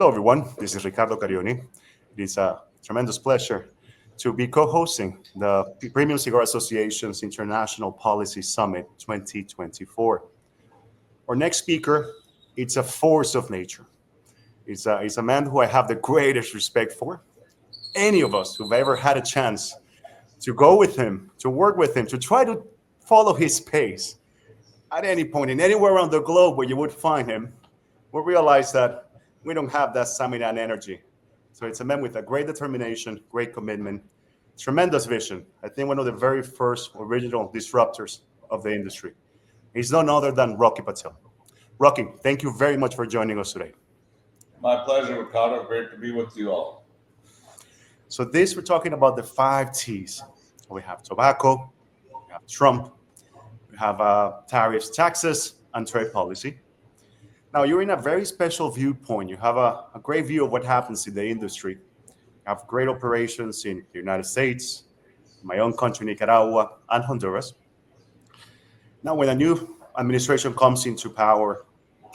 Hello, everyone. This is Ricardo Carioni. It is a tremendous pleasure to be co-hosting the Premium Cigar Association's International Policy Summit 2024. Our next speaker, it's a force of nature. He's a man who I have the greatest respect for. Any of us who've ever had a chance to go with him, to work with him, to try to follow his pace at any point in anywhere around the globe where you would find him, will realize that we don't have that stamina and energy. So it's a man with a great determination, great commitment, tremendous vision. I think one of the very first original disruptors of the industry. He's none other than Rocky Patel. Rocky, thank you very much for joining us today. My pleasure, Ricardo. Great to be with you all. So we're talking about the 5 T's. We have tobacco, we have Trump, we have tariffs, taxes, and trade policy. Now, you're in a very special viewpoint. You have a great view of what happens in the industry. You have great operations in the United States, my own country, Nicaragua, and Honduras. Now, when a new administration comes into power,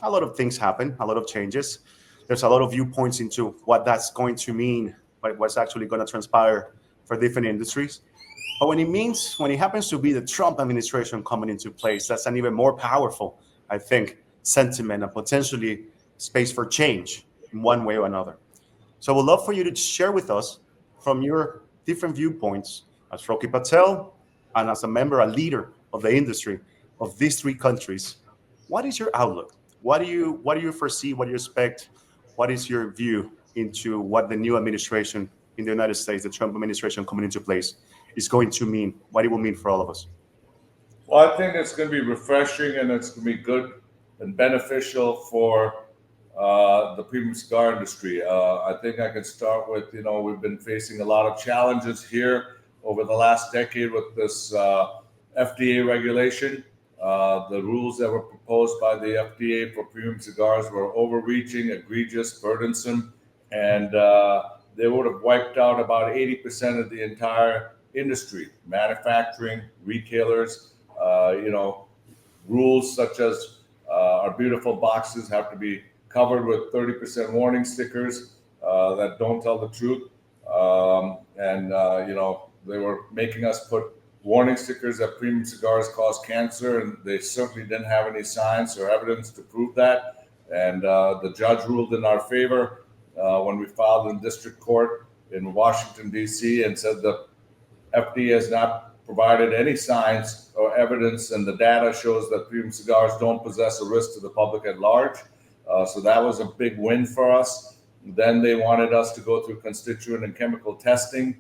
a lot of things happen, a lot of changes. There's a lot of viewpoints into what that's going to mean, what's actually going to transpire for different industries. But when it happens to be the Trump administration coming into place, that's an even more powerful, I think, sentiment and potentially space for change in one way or another. So I would love for you to share with us from your different viewpoints as Rocky Patel and as a member, a leader of the industry of these 3 countries. What is your outlook? What do you foresee? What do you expect? What is your view into what the new administration in the United States, the Trump administration coming into place, is going to mean? What it will mean for all of us? Well, I think it's going to be refreshing and it's going to be good and beneficial for the premium cigar industry. I think I can start with, we've been facing a lot of challenges here over the last decade with this FDA regulation. The rules that were proposed by the FDA for premium cigars were overreaching, egregious, burdensome, and they would have wiped out about 80% of the entire industry, manufacturing, retailers, rules such as our beautiful boxes have to be covered with 30% warning stickers that don't tell the truth. They were making us put warning stickers that premium cigars cause cancer, and they certainly didn't have any science or evidence to prove that. And the judge ruled in our favor when we filed in district court in Washington, D.C., and said the FDA has not provided any science or evidence, and the data shows that premium cigars don't possess a risk to the public at large. So that was a big win for us. Then they wanted us to go through constituent and chemical testing,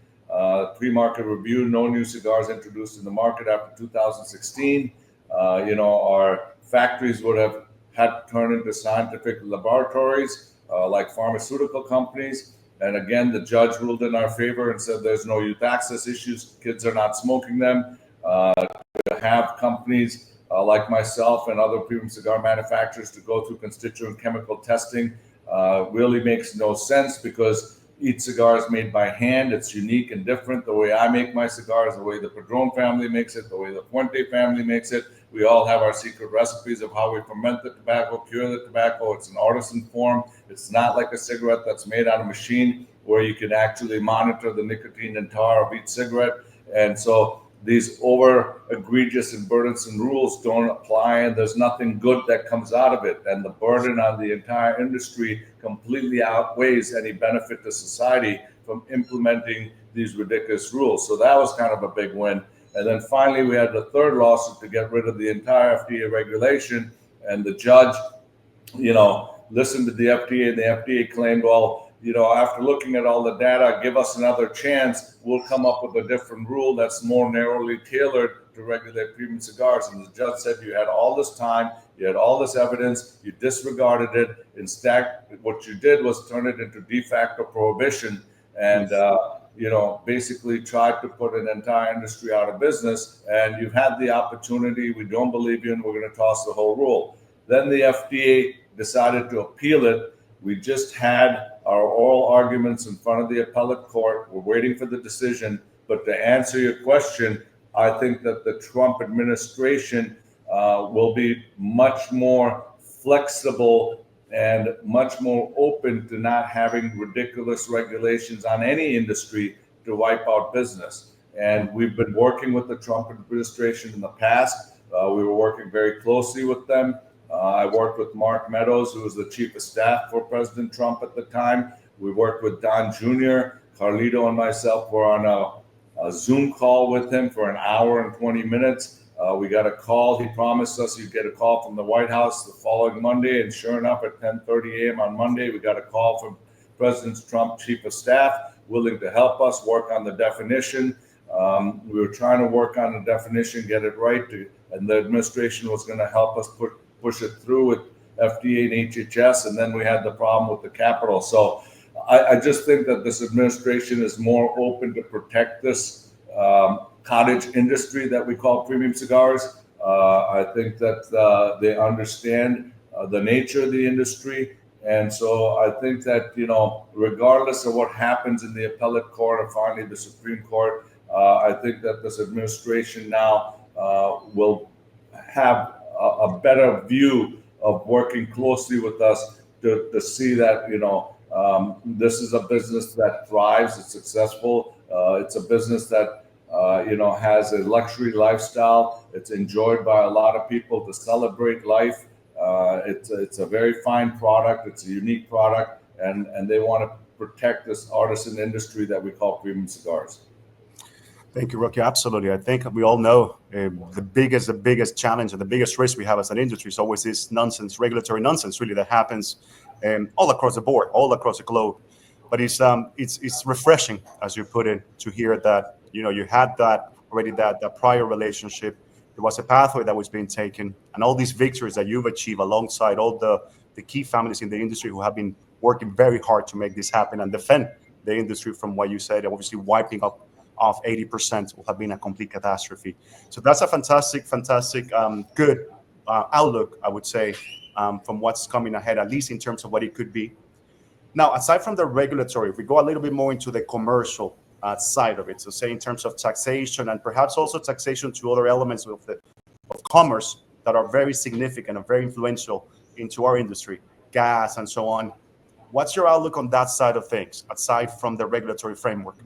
pre-market review, no new cigars introduced in the market after 2016. Our factories would have had to turn into scientific laboratories like pharmaceutical companies. And again, the judge ruled in our favor and said there's no youth access issues. Kids are not smoking them. To have companies like myself and other premium cigar manufacturers to go through constituent chemical testing really makes no sense, because each cigar is made by hand. It's unique and different. The way I make my cigars, the way the Perdomo family makes it, the way the Fuente family makes it. We all have our secret recipes of how we ferment the tobacco, cure the tobacco. It's an artisan form. It's not like a cigarette that's made on a machine where you can actually monitor the nicotine and tar of each cigarette. And so these over egregious and burdensome rules don't apply, and there's nothing good that comes out of it. And the burden on the entire industry completely outweighs any benefit to society from implementing these ridiculous rules. So that was kind of a big win. And then finally, we had the third lawsuit to get rid of the entire FDA regulation. And the judge, listened to the FDA, and the FDA claimed, well, after looking at all the data, give us another chance. We'll come up with a different rule that's more narrowly tailored to regulate premium cigars. And the judge said, you had all this time, you had all this evidence, you disregarded it. Instead, what you did was turn it into de facto prohibition and, basically tried to put an entire industry out of business. And you've had the opportunity. We don't believe you, and we're going to toss the whole rule. Then the FDA decided to appeal it. We just had our oral arguments in front of the appellate court. We're waiting for the decision. But to answer your question, I think that the Trump administration will be much more flexible and much more open to not having ridiculous regulations on any industry to wipe out business. And we've been working with the Trump administration in the past. We were working very closely with them. I worked with Mark Meadows, who was the chief of staff for President Trump at the time. We worked with Don Jr., Carlito and myself were on a Zoom call with him for an hour and 20 minutes. We got a call. He promised us he'd get a call from the White House the following Monday, and sure enough, at 10:30 a.m. on Monday, we got a call from President Trump's chief of staff, willing to help us work on the definition. We were trying to work on the definition, get it right, and the administration was going to help us push it through with FDA and HHS, and then we had the problem with the Capitol. So I just think that this administration is more open to protect this cottage industry that we call premium cigars. I think that they understand the nature of the industry. And so I think that, regardless of what happens in the appellate court or finally the Supreme Court, I think that this administration now will have a better view of working closely with us to see that, this is a business that thrives, it's successful. It's a business that has a luxury lifestyle. It's enjoyed by a lot of people to celebrate life. It's a very fine product. It's a unique product, and they want to protect this artisan industry that we call premium cigars. Thank you, Rocky. Absolutely. I think we all know the biggest challenge and the biggest risk we have as an industry is always this nonsense, regulatory nonsense, really, that happens all across the board, all across the globe. But it's refreshing, as you put it, to hear that you had that already, that prior relationship. There was a pathway that was being taken, and all these victories that you've achieved alongside all the key families in the industry who have been working very hard to make this happen and defend the industry from what you said, obviously wiping up off 80% will have been a complete catastrophe. So that's a fantastic, good outlook, I would say, from what's coming ahead, at least in terms of what it could be. Now, aside from the regulatory, if we go a little bit more into the commercial side of it, so say in terms of taxation and perhaps also taxation to other elements of commerce that are very significant and very influential into our industry, gas and so on. What's your outlook on that side of things, aside from the regulatory framework?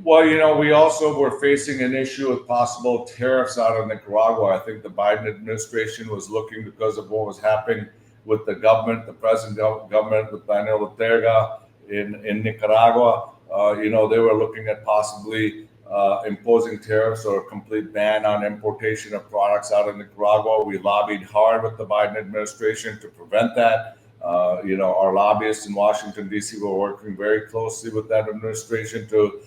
Well, we also were facing an issue with possible tariffs out of Nicaragua. I think the Biden administration was looking, because of what was happening with the government, the present government with Daniel Ortega in Nicaragua. They were looking at possibly imposing tariffs or a complete ban on importation of products out of Nicaragua. We lobbied hard with the Biden administration to prevent that. Our lobbyists in Washington, D.C. were working very closely with that administration to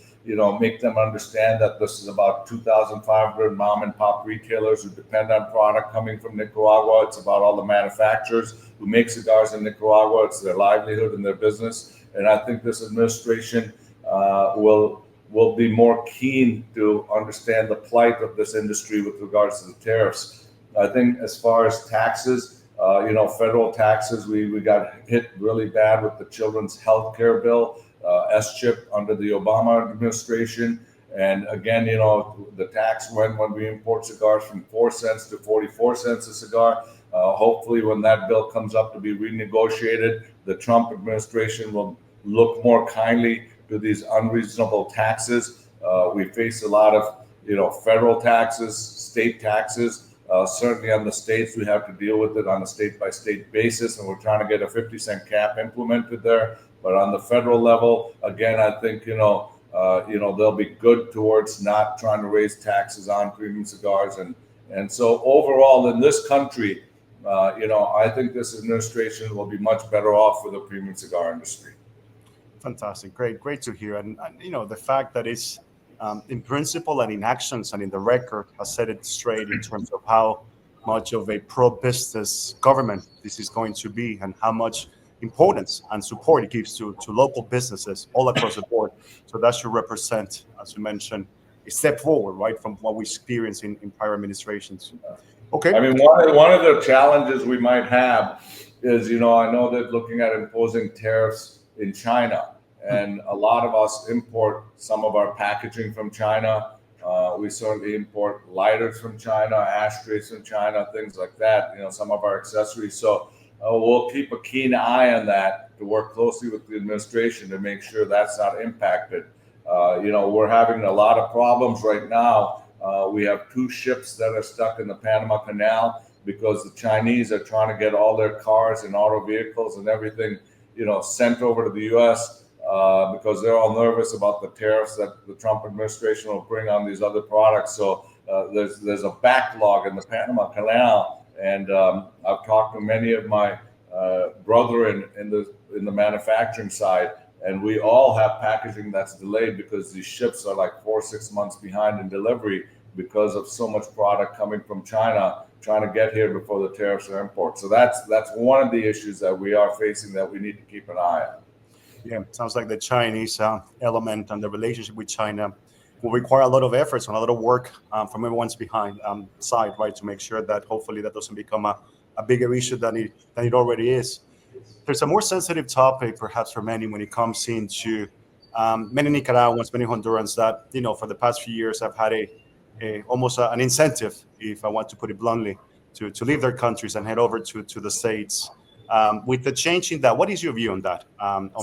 make them understand that this is about 2,500 mom and pop retailers who depend on product coming from Nicaragua. It's about all the manufacturers who make cigars in Nicaragua. It's their livelihood and their business. And I think this administration will be more keen to understand the plight of this industry with regards to the tariffs. I think as far as taxes, federal taxes, we got hit really bad with the Children's Health Care Bill. S-chip under the Obama administration. And again, the tax when we import cigars from 4 cents to 44 cents a cigar. Hopefully when that bill comes up to be renegotiated, the Trump administration will look more kindly to these unreasonable taxes. We face a lot of, federal taxes, state taxes. Certainly on the states, we have to deal with it on a state-by-state basis, and we're trying to get a 50-cent cap implemented there. But on the federal level, again, I think, they'll be good towards not trying to raise taxes on premium cigars. And so overall in this country, I think this administration will be much better off for the premium cigar industry. Fantastic. Great to hear. And the fact that it's in principle and in actions and in the record has set it straight in terms of how much of a pro-business government this is going to be and how much importance and support it gives to local businesses all across the board. So that should represent, as you mentioned, a step forward, right, from what we experienced in prior administrations. Okay. I mean, one of the challenges we might have is, I know that looking at imposing tariffs in China, and a lot of us import some of our packaging from China. We certainly import lighters from China, ashtrays from China, things like that, some of our accessories. So we'll keep a keen eye on that to work closely with the administration to make sure that's not impacted. We're having a lot of problems right now. We have 2 ships that are stuck in the Panama Canal because the Chinese are trying to get all their cars and auto vehicles and everything, sent over to the U.S. Because they're all nervous about the tariffs that the Trump administration will bring on these other products. So there's a backlog in the Panama Canal, and I've talked to many of my brethren in the manufacturing side, and we all have packaging that's delayed because these ships are like 4 or 6 months behind in delivery because of so much product coming from China trying to get here before the tariffs are imported. So that's one of the issues that we are facing that we need to keep an eye on. Yeah, it sounds like the Chinese element and the relationship with China will require a lot of efforts and a lot of work from everyone's behind side, right, to make sure that hopefully that doesn't become a bigger issue than it already is. There's a more sensitive topic, perhaps for many, when it comes into many Nicaraguans, many Hondurans that for the past few years have had almost an incentive, if I want to put it bluntly, to leave their countries and head over to the States. With the change in that, what is your view on that?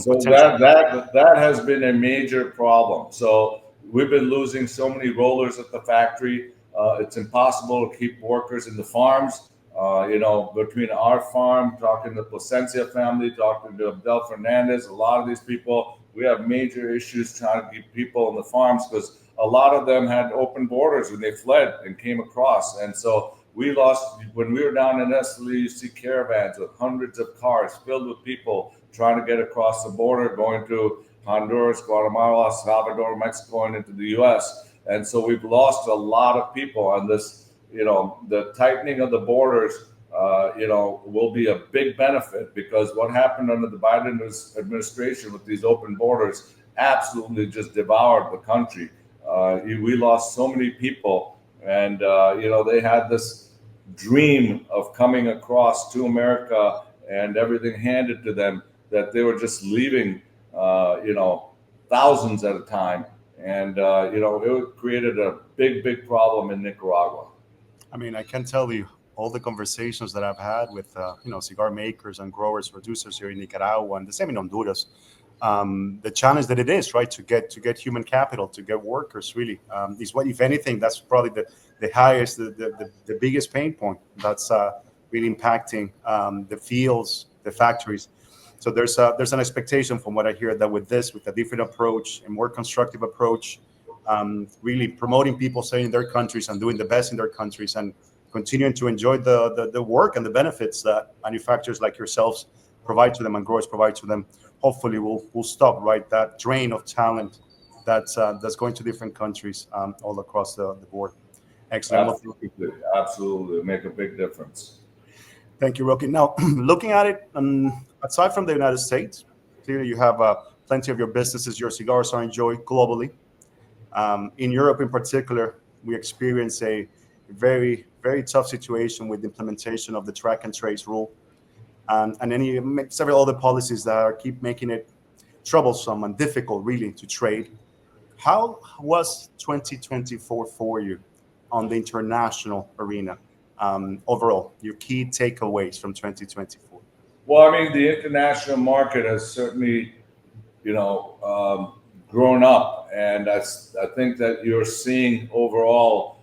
So that has been a major problem. So we've been losing so many rollers at the factory. It's impossible to keep workers in the farms. Between our farm, talking to the Placencia family, talking to Abdel Fernandez, a lot of these people, we have major issues trying to keep people in the farms because a lot of them had open borders when they fled and came across. And so we lost, when we were down in Esteli, you see caravans with hundreds of cars filled with people trying to get across the border, going to Honduras, Guatemala, Salvador, Mexico, and into the U.S. And so we've lost a lot of people on this. The tightening of the borders, will be a big benefit because what happened under the Biden administration with these open borders absolutely just devoured the country. We lost so many people, and they had this dream of coming across to America and everything handed to them that they were just leaving, thousands at a time, and it created a big problem in Nicaragua. I mean, I can tell you all the conversations that I've had with cigar makers and growers, producers here in Nicaragua, and the same in Honduras. The challenge that it is, right, to get human capital, to get workers, really, is what, if anything, that's probably the highest, the biggest pain point that's really impacting the fields, the factories. So there's an expectation, from what I hear, that with a different approach, a more constructive approach, really promoting people staying in their countries and doing the best in their countries and continuing to enjoy the work and the benefits that manufacturers like yourselves provide to them and growers provide to them. Hopefully we'll stop, right, that drain of talent that's going to different countries all across the board. Excellent. Absolutely. Make a big difference. Thank you, Rocky. Now, looking at it, aside from the United States, clearly you have plenty of your businesses, your cigars are enjoyed globally. In Europe in particular, we experience a very, very tough situation with the implementation of the track and trace rule. And several other policies that keep making it troublesome and difficult, really, to trade. How was 2024 for you on the international arena overall? Your key takeaways from 2024? Well, I mean, the international market has certainly, grown up, and I think that you're seeing overall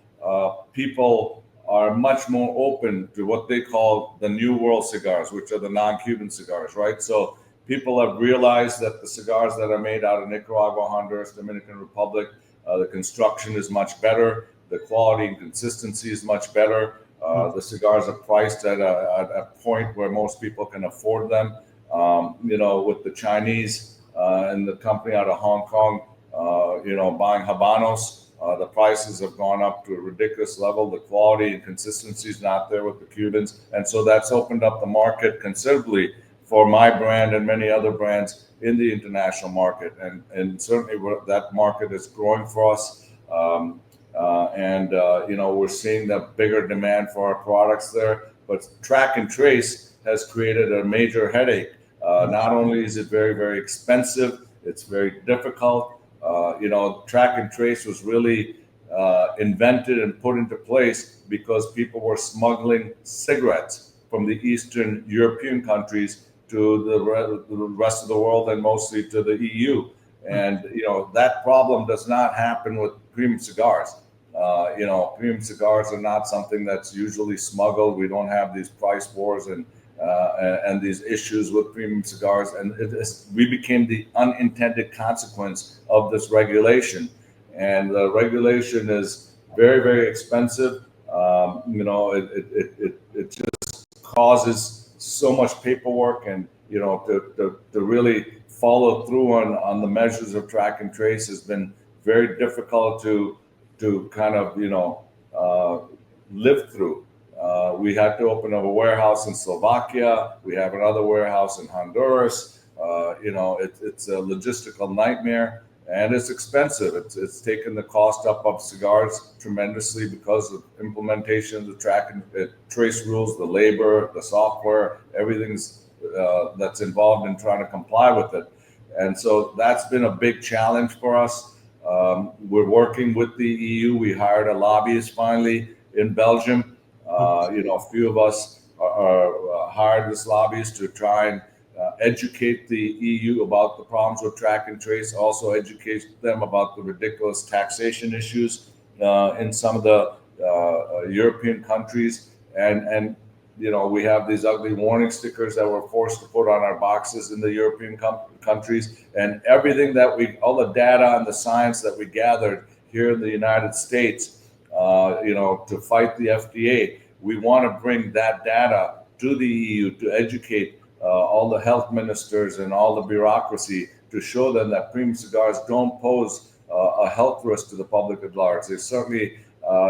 people are much more open to what they call the New World cigars, which are the non-Cuban cigars, right? So people have realized that the cigars that are made out of Nicaragua, Honduras, Dominican Republic, the construction is much better, the quality and consistency is much better. The cigars are priced at a point where most people can afford them. With the Chinese and the company out of Hong Kong, buying Habanos, the prices have gone up to a ridiculous level. The quality and consistency is not there with the Cubans. And so that's opened up the market considerably for my brand and many other brands in the international market. And certainly that market is growing for us. We're seeing that bigger demand for our products there. But track and trace has created a major headache. Not only is it very, very expensive, it's very difficult. Track and trace was really invented and put into place because people were smuggling cigarettes from the Eastern European countries to the rest of the world and mostly to the EU. And, that problem does not happen with premium cigars. Premium cigars are not something that's usually smuggled. We don't have these price wars and these issues with premium cigars. And we became the unintended consequence of this regulation. And the regulation is very, very expensive. It just causes so much paperwork, and to really follow through on the measures of track and trace has been very difficult to kind of live through. We had to open up a warehouse in Slovakia. We have another warehouse in Honduras. It's a logistical nightmare. And it's expensive. It's taken the cost up of cigars tremendously because of implementation of the track and trace rules, the labor, the software, everything's that's involved in trying to comply with it. And so that's been a big challenge for us. We're working with the EU. We hired a lobbyist finally in Belgium. A few of us are hired this lobbyist to try and educate the EU about the problems with track and trace, also educate them about the ridiculous taxation issues in some of the European countries. And we have these ugly warning stickers that we're forced to put on our boxes in the European countries. And everything all the data and the science that we gathered here in the United States, to fight the FDA, we want to bring that data to the EU to educate all the health ministers and all the bureaucracy to show them that premium cigars don't pose a health risk to the public at large. They certainly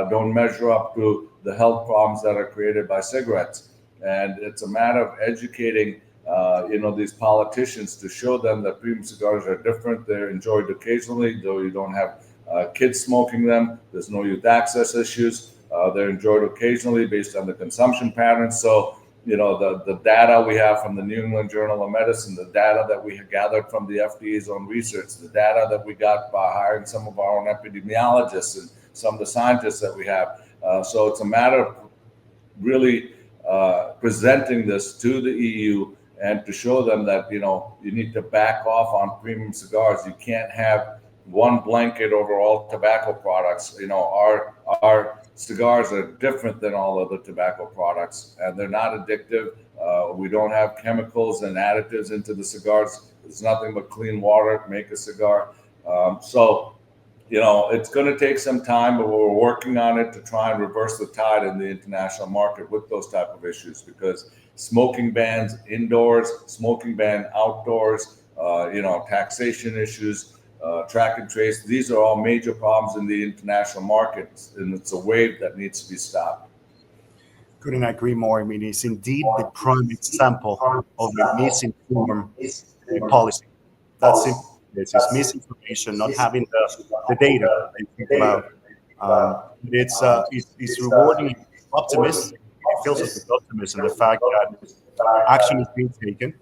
don't measure up to the health problems that are created by cigarettes. And it's a matter of educating, these politicians to show them that premium cigars are different. They're enjoyed occasionally, though you don't have kids smoking them. There's no youth access issues. They're enjoyed occasionally based on the consumption patterns. So, the data we have from the New England Journal of Medicine, the data that we have gathered from the FDA's own research, the data that we got by hiring some of our own epidemiologists and some of the scientists that we have. So it's a matter of really presenting this to the EU and to show them that, you need to back off on premium cigars. You can't have one blanket over all tobacco products. Our cigars are different than all other tobacco products, and they're not addictive. We don't have chemicals and additives into the cigars. There's nothing but clean water to make a cigar. So it's going to take some time, but we're working on it to try and reverse the tide in the international market with those type of issues, because smoking bans indoors, smoking ban outdoors, taxation issues, track and trace. These are all major problems in the international markets, and it's a wave that needs to be stopped. Couldn't agree more. I mean, it's indeed the prime example of a misinformed policy. That's simple. It's misinformation, not having the data that you think about. It's rewarding optimism. It fills us with optimism. The fact that action is being taken.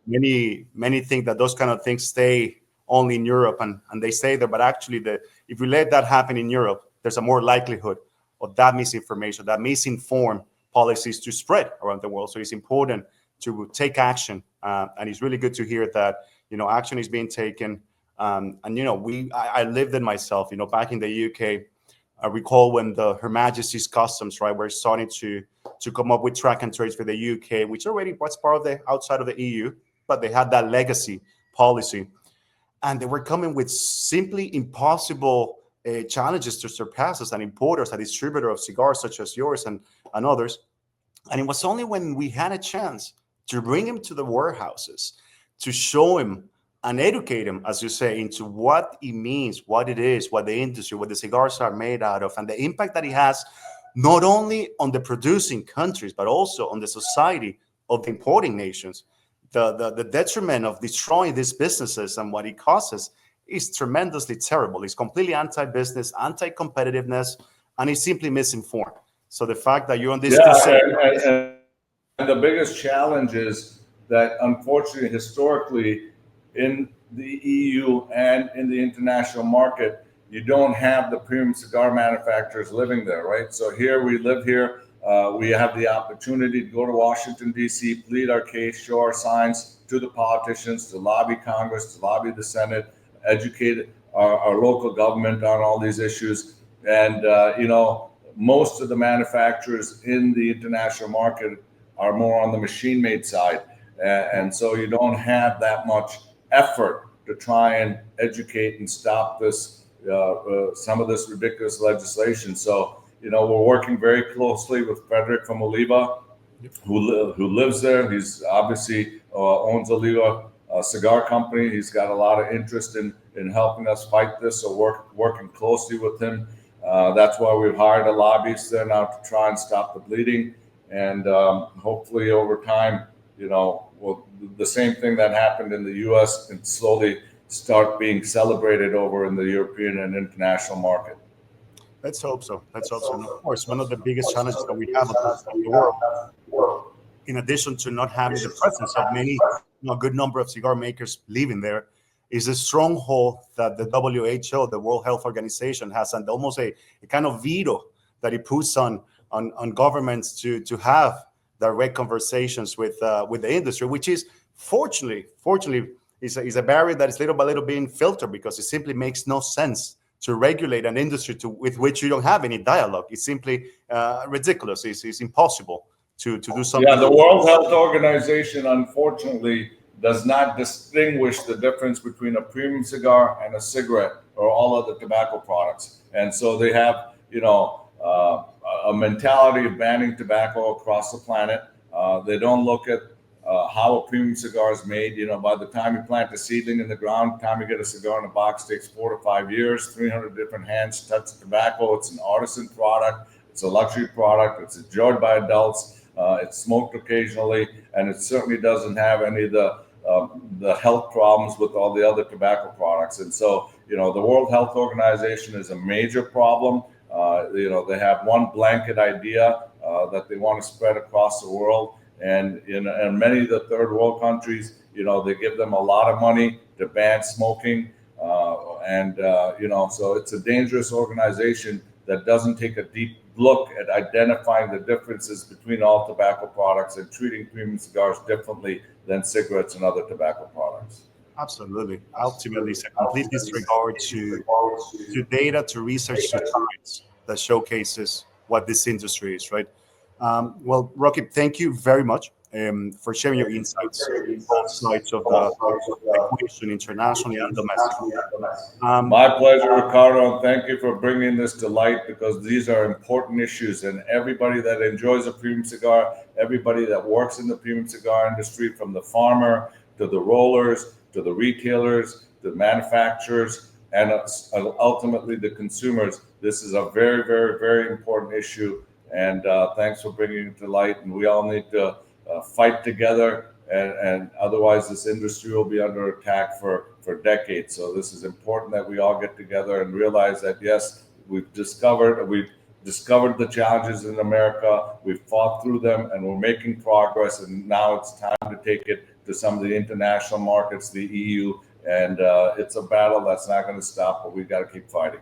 Many think that those kind of things stay only in Europe and they stay there, but actually, if we let that happen in Europe, there's a more likelihood of that misinformation, that misinformed policies to spread around the world. So it's important to take action, and it's really good to hear that action is being taken. I lived it myself. Back in the UK, I recall when Her Majesty's Customs, right, were starting to come up with track and trace for the UK, which already was part of the outside of the EU, but they had that legacy policy. And they were coming with simply impossible challenges to surpass as an importer, as a distributor of cigars such as yours and others. And it was only when we had a chance to bring him to the warehouses, to show him and educate him, as you say, into what it means, what it is, what the industry, what the cigars are made out of, and the impact that it has not only on the producing countries, but also on the society of the importing nations. The detriment of destroying these businesses and what it causes is tremendously terrible. It's completely anti-business, anti-competitiveness, and it's simply misinformed. So the fact that you're on this and the biggest challenge is that, unfortunately, historically, in the EU and in the international market, you don't have the premium cigar manufacturers living there, right? So here we live here. we have the opportunity to go to Washington, D.C., plead our case, show our signs to the politicians, to lobby Congress, to lobby the Senate, educate our local government on all these issues. And, most of the manufacturers in the international market are more on the machine-made side. And so you don't have that much effort to try and educate and stop this, some of this ridiculous legislation. So, we're working very closely with Frederick from Oliva, who lives there. He's obviously owns Oliva cigar company. He's got a lot of interest in helping us fight this. So working closely with him. That's why we've hired a lobbyist there now to try and stop the bleeding. And hopefully over time, the same thing that happened in the U.S. can slowly start being celebrated over in the European and international market. Let's hope so. Let's hope so. And of course, one of the biggest challenges that we have across the world, in addition to not having the presence of many, a good number of cigar makers living there, is a stronghold that the WHO, the World Health Organization, has, and almost a kind of veto that it puts on governments to have direct conversations with the industry, which is fortunately is a barrier that is little by little being filtered, because it simply makes no sense to regulate an industry with which you don't have any dialogue. It's simply ridiculous. It's impossible to do something. Yeah, the World Health Organization, unfortunately, does not distinguish the difference between a premium cigar and a cigarette or all other tobacco products. And so they have, a mentality of banning tobacco across the planet. They don't look at how a premium cigar is made. By the time you plant a seedling in the ground, the time you get a cigar in a box takes 4 to 5 years, 300 different hands touch tobacco. It's an artisan product. It's a luxury product. It's enjoyed by adults. It's smoked occasionally, and it certainly doesn't have any of the health problems with all the other tobacco products. And so, the World Health Organization is a major problem. They have one blanket idea that they want to spread across the world. And in many of the third world countries, they give them a lot of money to ban smoking. So it's a dangerous organization that doesn't take a deep look at identifying the differences between all tobacco products and treating premium cigars differently than cigarettes and other tobacco products. Absolutely. Ultimately, it's a complete disregard to data, to research, to science that showcases what this industry is, right? Well, Rocky, thank you very much for sharing your insights on both sides of the equation, internationally and domestically. My pleasure, Ricardo, and thank you for bringing this to light, because these are important issues, and everybody that enjoys a premium cigar, everybody that works in the premium cigar industry, from the farmer to the rollers to the retailers, the manufacturers, and ultimately the consumers, this is a very, very, very important issue. And thanks for bringing it to light. And we all need to fight together, and otherwise this industry will be under attack for decades. So this is important that we all get together and realize that, yes, we've discovered the challenges in America, we've fought through them, and we're making progress. And now it's time to take it to some of the international markets, the EU. And it's a battle that's not going to stop, but we've got to keep fighting.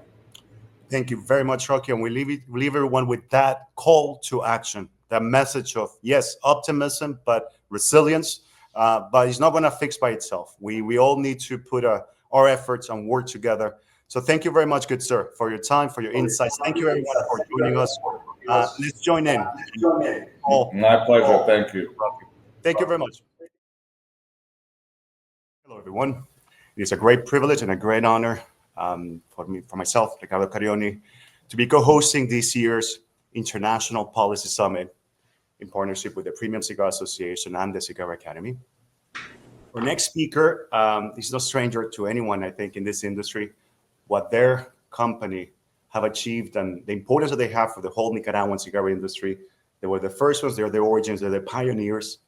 Thank you very much, Rocky. And we leave everyone with that call to action, that message of, yes, optimism, but resilience. But it's not going to fix by itself. We all need to put our efforts and work together. So thank you very much, good sir, for your time, for your insights. Thank you, everyone, for joining us. Let's join in. My pleasure. Thank you. Thank you very much. Hello, everyone. It is a great privilege and a great honor for myself, Ricardo Carioni, to be co-hosting this year's International Policy Summit in partnership with the Premium Cigar Association and the Cigar Academy. Our next speaker is no stranger to anyone, I think, in this industry. What their company have achieved and the importance that they have for the whole Nicaraguan cigar industry. They were the first ones, they're the origins, they're the pioneers.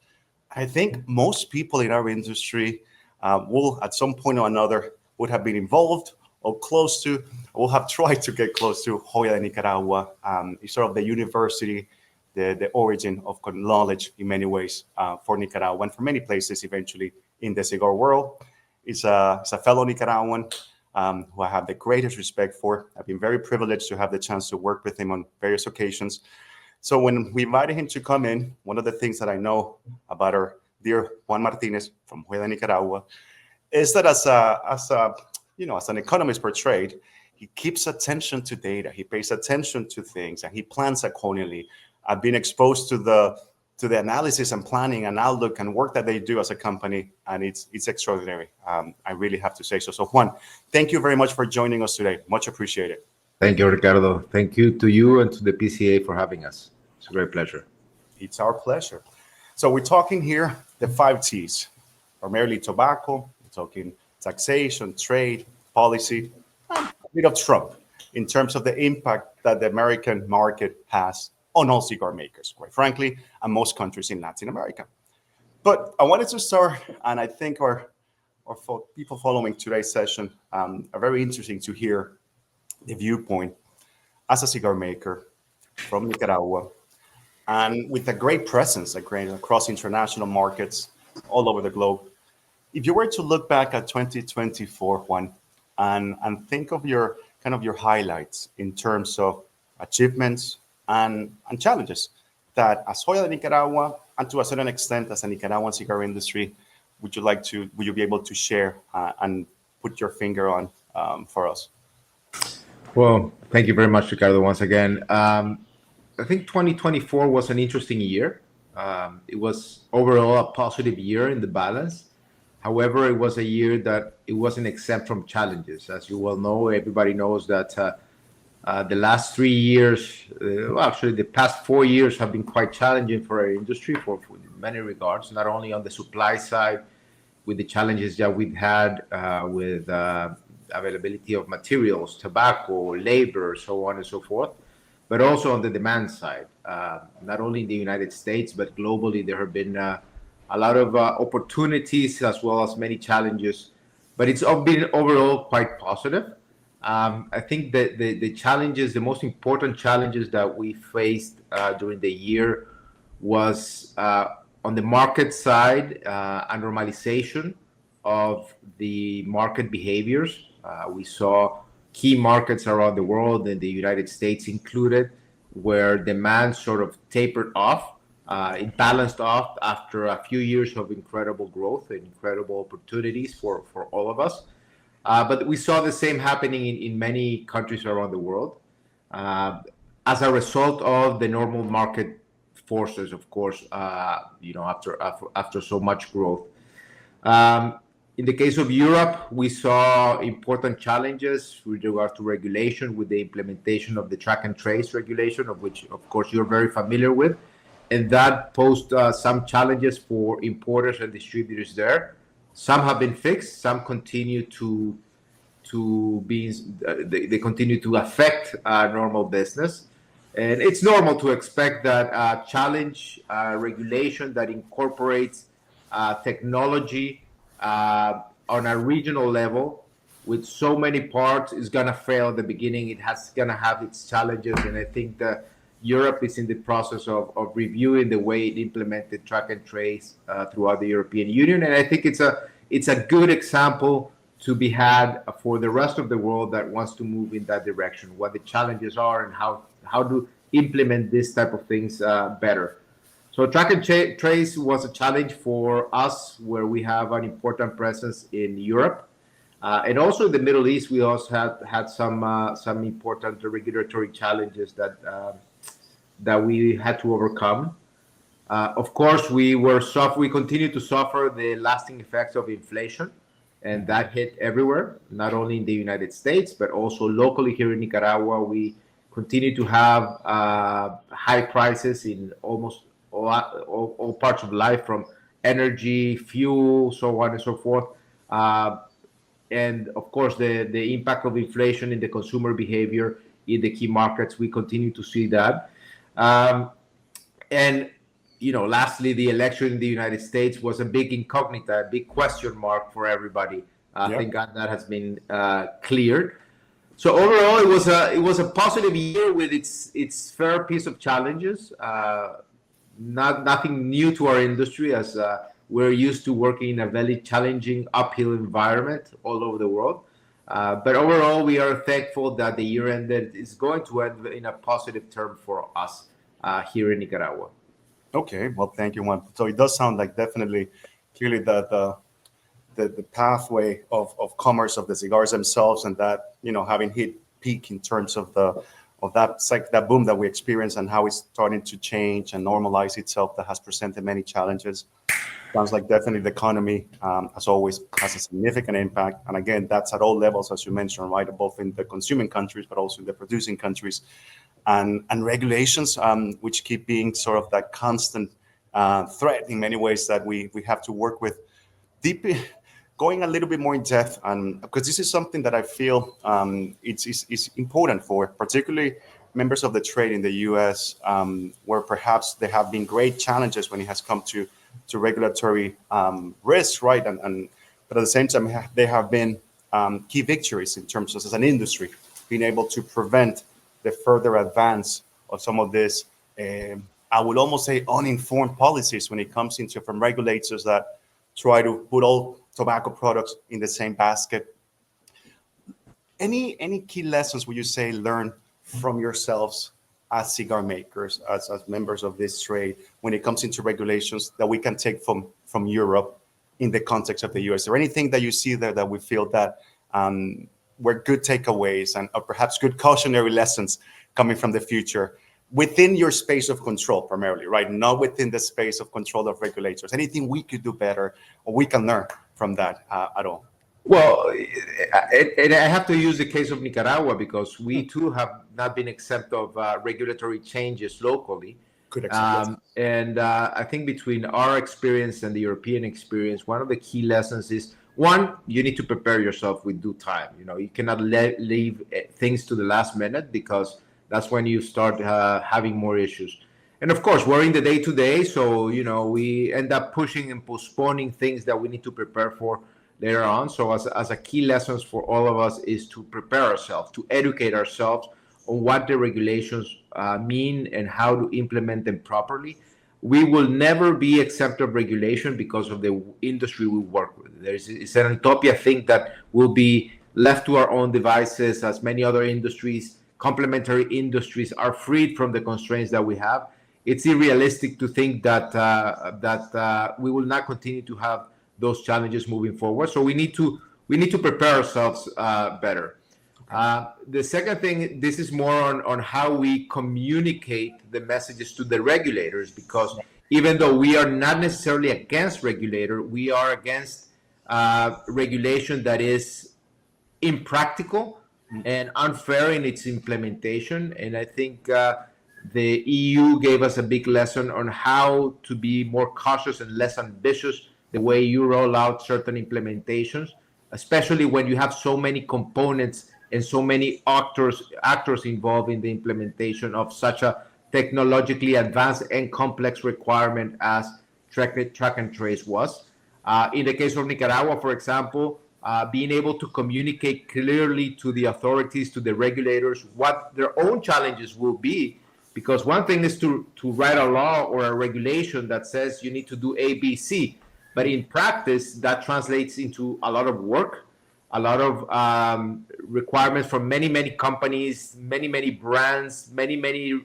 I think most people in our industry will, at some point or another, would have been involved or close to, will have tried to get close to Joya de Nicaragua. It's sort of the university, the origin of knowledge in many ways for Nicaragua and for many places eventually in the cigar world. It's a fellow Nicaraguan who I have the greatest respect for. I've been very privileged to have the chance to work with him on various occasions. So when we invited him to come in, one of the things that I know about our dear Juan Martínez from Huela, Nicaragua, is that as an economist per trade, he keeps attention to data. He pays attention to things, and he plans accordingly. I've been exposed to the analysis and planning and outlook and work that they do as a company, and it's extraordinary. I really have to say so. So Juan, thank you very much for joining us today. Much appreciated. Thank you, Ricardo. Thank you to you and to the PCA for having us. It's a great pleasure. It's our pleasure. So we're talking here the 5 T's, primarily tobacco. We're talking taxation, trade, policy, and a bit of Trump in terms of the impact that the American market has on all cigar makers, quite frankly, and most countries in Latin America. But I wanted to start, and I think our people following today's session are very interesting to hear the viewpoint as a cigar maker from Nicaragua, and with a great presence across international markets all over the globe. If you were to look back at 2024, Juan, and think of your highlights in terms of achievements and challenges that as Hoya de Nicaragua, and to a certain extent as a Nicaraguan cigar industry, would you be able to share and put your finger on for us? Well, thank you very much, Ricardo, once again. I think 2024 was an interesting year. It was overall a positive year in the balance. However, it was a year that it wasn't exempt from challenges. As you well know, everybody knows that the last 3 years, actually the past 4 years have been quite challenging for our industry for many regards, not only on the supply side with the challenges that we've had with availability of materials, tobacco, labor, so on and so forth, but also on the demand side. Not only in the United States, but globally, there have been a lot of opportunities as well as many challenges, but it's been overall quite positive. I think that the most important challenges that we faced during the year was on the market side, a normalization of the market behaviors. We saw key markets around the world, and the United States included, where demand sort of tapered off. It balanced off after a few years of incredible growth and incredible opportunities for all of us. But we saw the same happening in many countries around the world as a result of the normal market forces, of course, after so much growth. In the case of Europe, we saw important challenges with regard to regulation, with the implementation of the track and trace regulation, of which, of course, you're very familiar with. And that posed some challenges for importers and distributors there. Some have been fixed, some continue to continue to affect normal business. And it's normal to expect that challenge regulation that incorporates technology on a regional level with so many parts is going to fail at the beginning. It has going to have its challenges, and I think that Europe is in the process of reviewing the way it implemented track and trace throughout the European Union, and I think it's a good example to be had for the rest of the world that wants to move in that direction, what the challenges are and how to implement this type of things better. So track and trace was a challenge for us, where we have an important presence in Europe. And also in the Middle East, we also had some important regulatory challenges that we had to overcome. Of course, we continue to suffer the lasting effects of inflation, and that hit everywhere, not only in the United States, but also locally here in Nicaragua. We continue to have high prices in almost all parts of life, from energy, fuel, so on and so forth. And of course, the impact of inflation in the consumer behavior in the key markets, we continue to see that. And lastly, the election in the United States was a big incognita, a big question mark for everybody. Thank God that has been cleared. So overall, it was a positive year with its fair piece of challenges. Nothing new to our industry, as we're used to working in a very challenging uphill environment all over the world. But overall, we are thankful that the year is going to end in a positive term for us. here in Nicaragua. Okay, well, thank you, Juan. So it does sound like definitely, clearly the pathway of commerce of the cigars themselves, and that having hit peak in terms of that boom that we experienced and how it's starting to change and normalize itself, that has presented many challenges. Sounds like definitely the economy, as always, has a significant impact. And again, that's at all levels, as you mentioned, right? Both in the consuming countries, but also in the producing countries. And regulations, which keep being sort of that constant threat in many ways that we have to work with. Deep, going a little bit more in depth, and because this is something that I feel it's important for particularly members of the trade in the U.S., where perhaps there have been great challenges when it has come to regulatory risks, right? But at the same time, there have been key victories in terms of, as an industry, being able to prevent the further advance of some of this, I would almost say, uninformed policies when it comes into from regulators that try to put all tobacco products in the same basket. Any key lessons would you say learned from yourselves as cigar makers, as members of this trade, when it comes into regulations that we can take from Europe in the context of the US? Or anything that you see there that we feel that were good takeaways and or perhaps good cautionary lessons coming from the future within your space of control primarily, right? Not within the space of control of regulators. Anything we could do better or we can learn from that at all? Well, and I have to use the case of Nicaragua because we too have not been exempt of regulatory changes locally. Good example. And I think between our experience and the European experience, one of the key lessons is, one, you need to prepare yourself with due time. You cannot leave things to the last minute because that's when you start having more issues. And of course, we're in the day-to-day, so we end up pushing and postponing things that we need to prepare for later on. So as a key lessons for all of us is to prepare ourselves, to educate ourselves on what the regulations mean and how to implement them properly. We will never be exempt of regulation because of the industry we work with. It's an utopia think that we'll be left to our own devices, as many other industries, complementary industries, are freed from the constraints that we have. It's unrealistic to think that we will not continue to have those challenges moving forward. So we need to prepare ourselves better. The second thing, this is more on how we communicate the messages to the regulators, because even though we are not necessarily against regulator, we are against regulation that is impractical and unfair in its implementation. And I think the EU gave us a big lesson on how to be more cautious and less ambitious the way you roll out certain implementations, especially when you have so many components and so many actors involved in the implementation of such a technologically advanced and complex requirement as track and trace was. In the case of Nicaragua, for example, being able to communicate clearly to the authorities, to the regulators, what their own challenges will be. Because one thing is to write a law or a regulation that says you need to do A, B, C. But in practice, that translates into a lot of work, a lot of requirements from many, many companies, many brands, many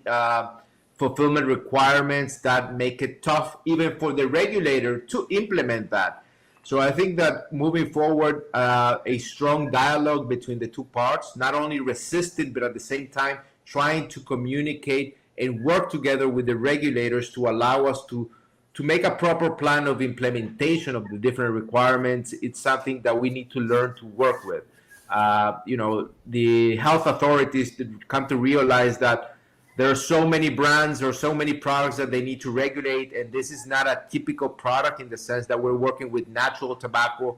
fulfillment requirements that make it tough even for the regulator to implement that. So I think that moving forward, a strong dialogue between the two parts, not only resisting, but at the same time trying to communicate and work together with the regulators to allow us to make a proper plan of implementation of the different requirements. It's something that we need to learn to work with. The health authorities come to realize that there are so many brands or so many products that they need to regulate, and this is not a typical product in the sense that we're working with natural tobacco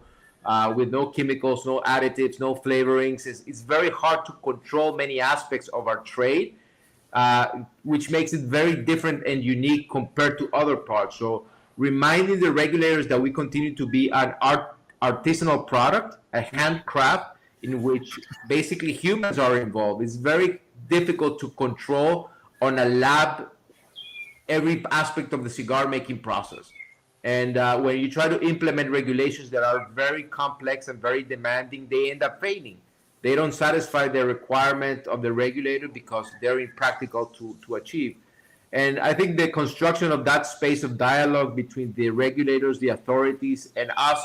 with no chemicals, no additives, no flavorings. It's very hard to control many aspects of our trade, which makes it very different and unique compared to other parts. So reminding the regulators that we continue to be an artisanal product, a handcraft in which basically humans are involved, is very difficult to control on a lab every aspect of the cigar making process. And when you try to implement regulations that are very complex and very demanding, they end up failing. They don't satisfy the requirement of the regulator because they're impractical to achieve. And I think the construction of that space of dialogue between the regulators, the authorities, and us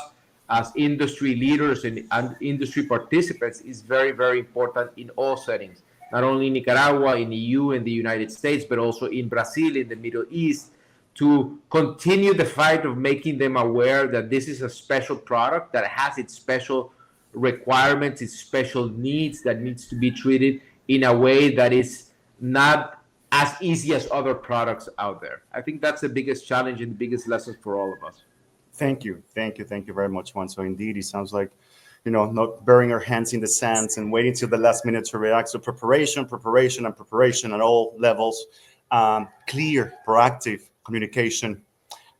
as industry leaders and industry participants is very, very important in all settings, not only in Nicaragua, in the EU, and the United States, but also in Brazil, in the Middle East, to continue the fight of making them aware that this is a special product that has its special requirements, its special needs, that needs to be treated in a way that is not as easy as other products out there. I think that's the biggest challenge and the biggest lesson for all of us. Thank you very much, Juan. So indeed, it sounds like, not burying our hands in the sands and waiting till the last minute to react. So preparation at all levels, clear, proactive communication,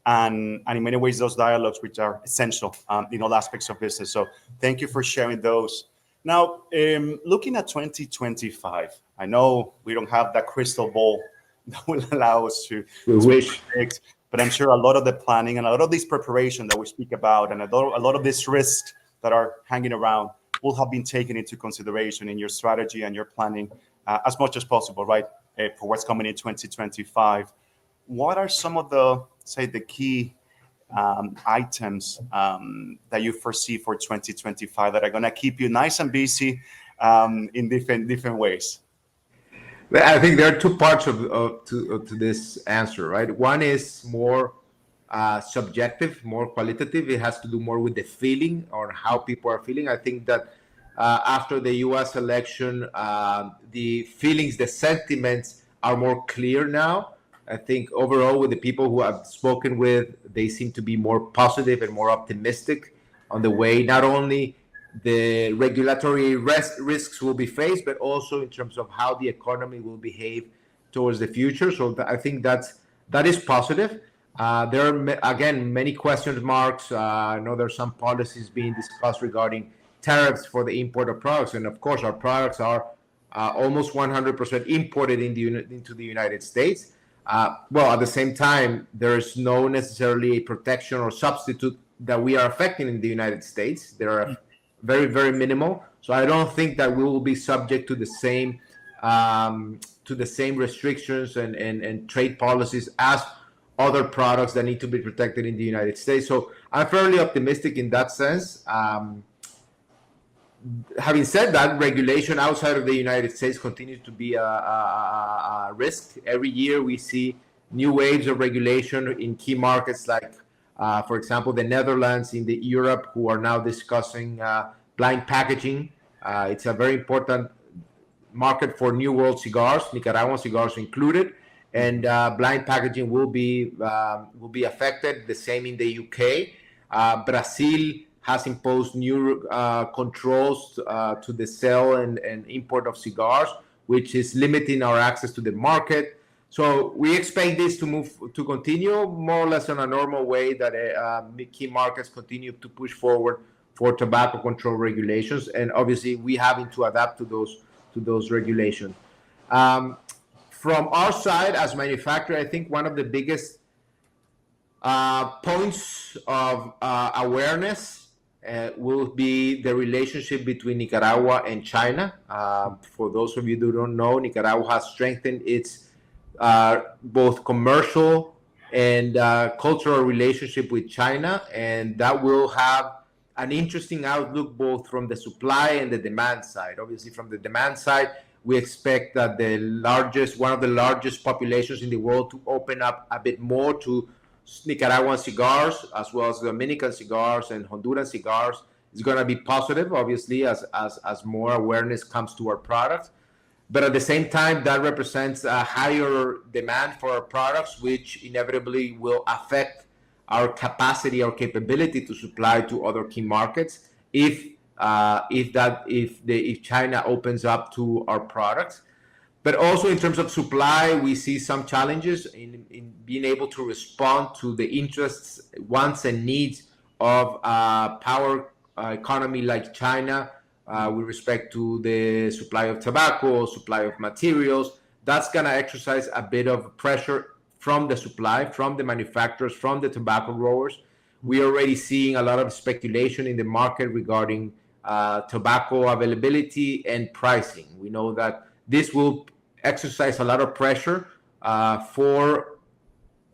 and in many ways, those dialogues which are essential in all aspects of business. So thank you for sharing those. Now, looking at 2025, I know we don't have that crystal ball that will allow us to predict, but I'm sure a lot of the planning and a lot of this preparation that we speak about and a lot of these risks that are hanging around will have been taken into consideration in your strategy and your planning as much as possible, right, for what's coming in 2025. What are some of the key items that you foresee for 2025 that are going to keep you nice and busy in different ways? I think there are two parts to this answer, right? One is more subjective, more qualitative. It has to do more with the feeling or how people are feeling. I think that after the U.S. election, the feelings, the sentiments are more clear now. I think overall, with the people who I've spoken with, they seem to be more positive and more optimistic on the way not only the regulatory risks will be faced, but also in terms of how the economy will behave towards the future. So I think that is positive. There are, again, many question marks. I know there's some policies being discussed regarding tariffs for the import of products. And of course, our products are almost 100% imported into the United States. Well, at the same time, there's no necessarily a protection or substitute that we are affecting in the United States. There are very, very minimal. So I don't think that we will be subject to the same restrictions and trade policies as other products that need to be protected in the United States. So I'm fairly optimistic in that sense. Having said that, regulation outside of the United States continues to be a risk. Every year we see new waves of regulation in key markets like, for example, the Netherlands, in Europe, who are now discussing blind packaging. It's a very important market for New World cigars, Nicaraguan cigars included, and blind packaging will be affected. The same in the UK. Brazil has imposed new controls to the sale and import of cigars, which is limiting our access to the market. So we expect this to continue more or less in a normal way, that key markets continue to push forward for tobacco control regulations, and obviously we having to adapt to those regulations. From our side as manufacturer, I think one of the biggest points of awareness will be the relationship between Nicaragua and China. For those of you who don't know, Nicaragua has strengthened its both commercial and cultural relationship with China, and that will have an interesting outlook both from the supply and the demand side. Obviously, from the demand side, we expect that one of the largest populations in the world to open up a bit more to Nicaraguan cigars, as well as Dominican cigars and Honduran cigars. Is going to be positive, obviously, as more awareness comes to our products. But at the same time, that represents a higher demand for our products, which inevitably will affect our capacity, our capability to supply to other key markets if China opens up to our products. But also in terms of supply, we see some challenges in being able to respond to the interests, wants, and needs of power economy like China with respect to the supply of tobacco, supply of materials. That's going to exercise a bit of pressure from the supply, from the manufacturers, from the tobacco growers. We are already seeing a lot of speculation in the market regarding tobacco availability and pricing. We know that this will exercise a lot of pressure for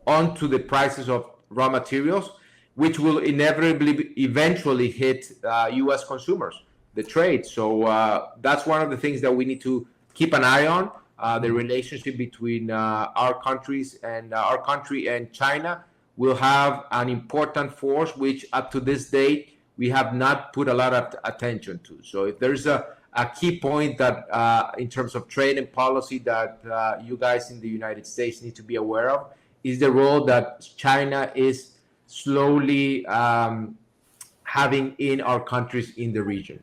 onto the prices of raw materials, which will inevitably eventually hit U.S. consumers, the trade. So that's one of the things that we need to keep an eye on. The relationship between our countries and our country and China will have an important force, which up to this date we have not put a lot of attention to. So if there's a key point that in terms of trade and policy that you guys in the United States need to be aware of is the role that China is slowly having in our countries in the region.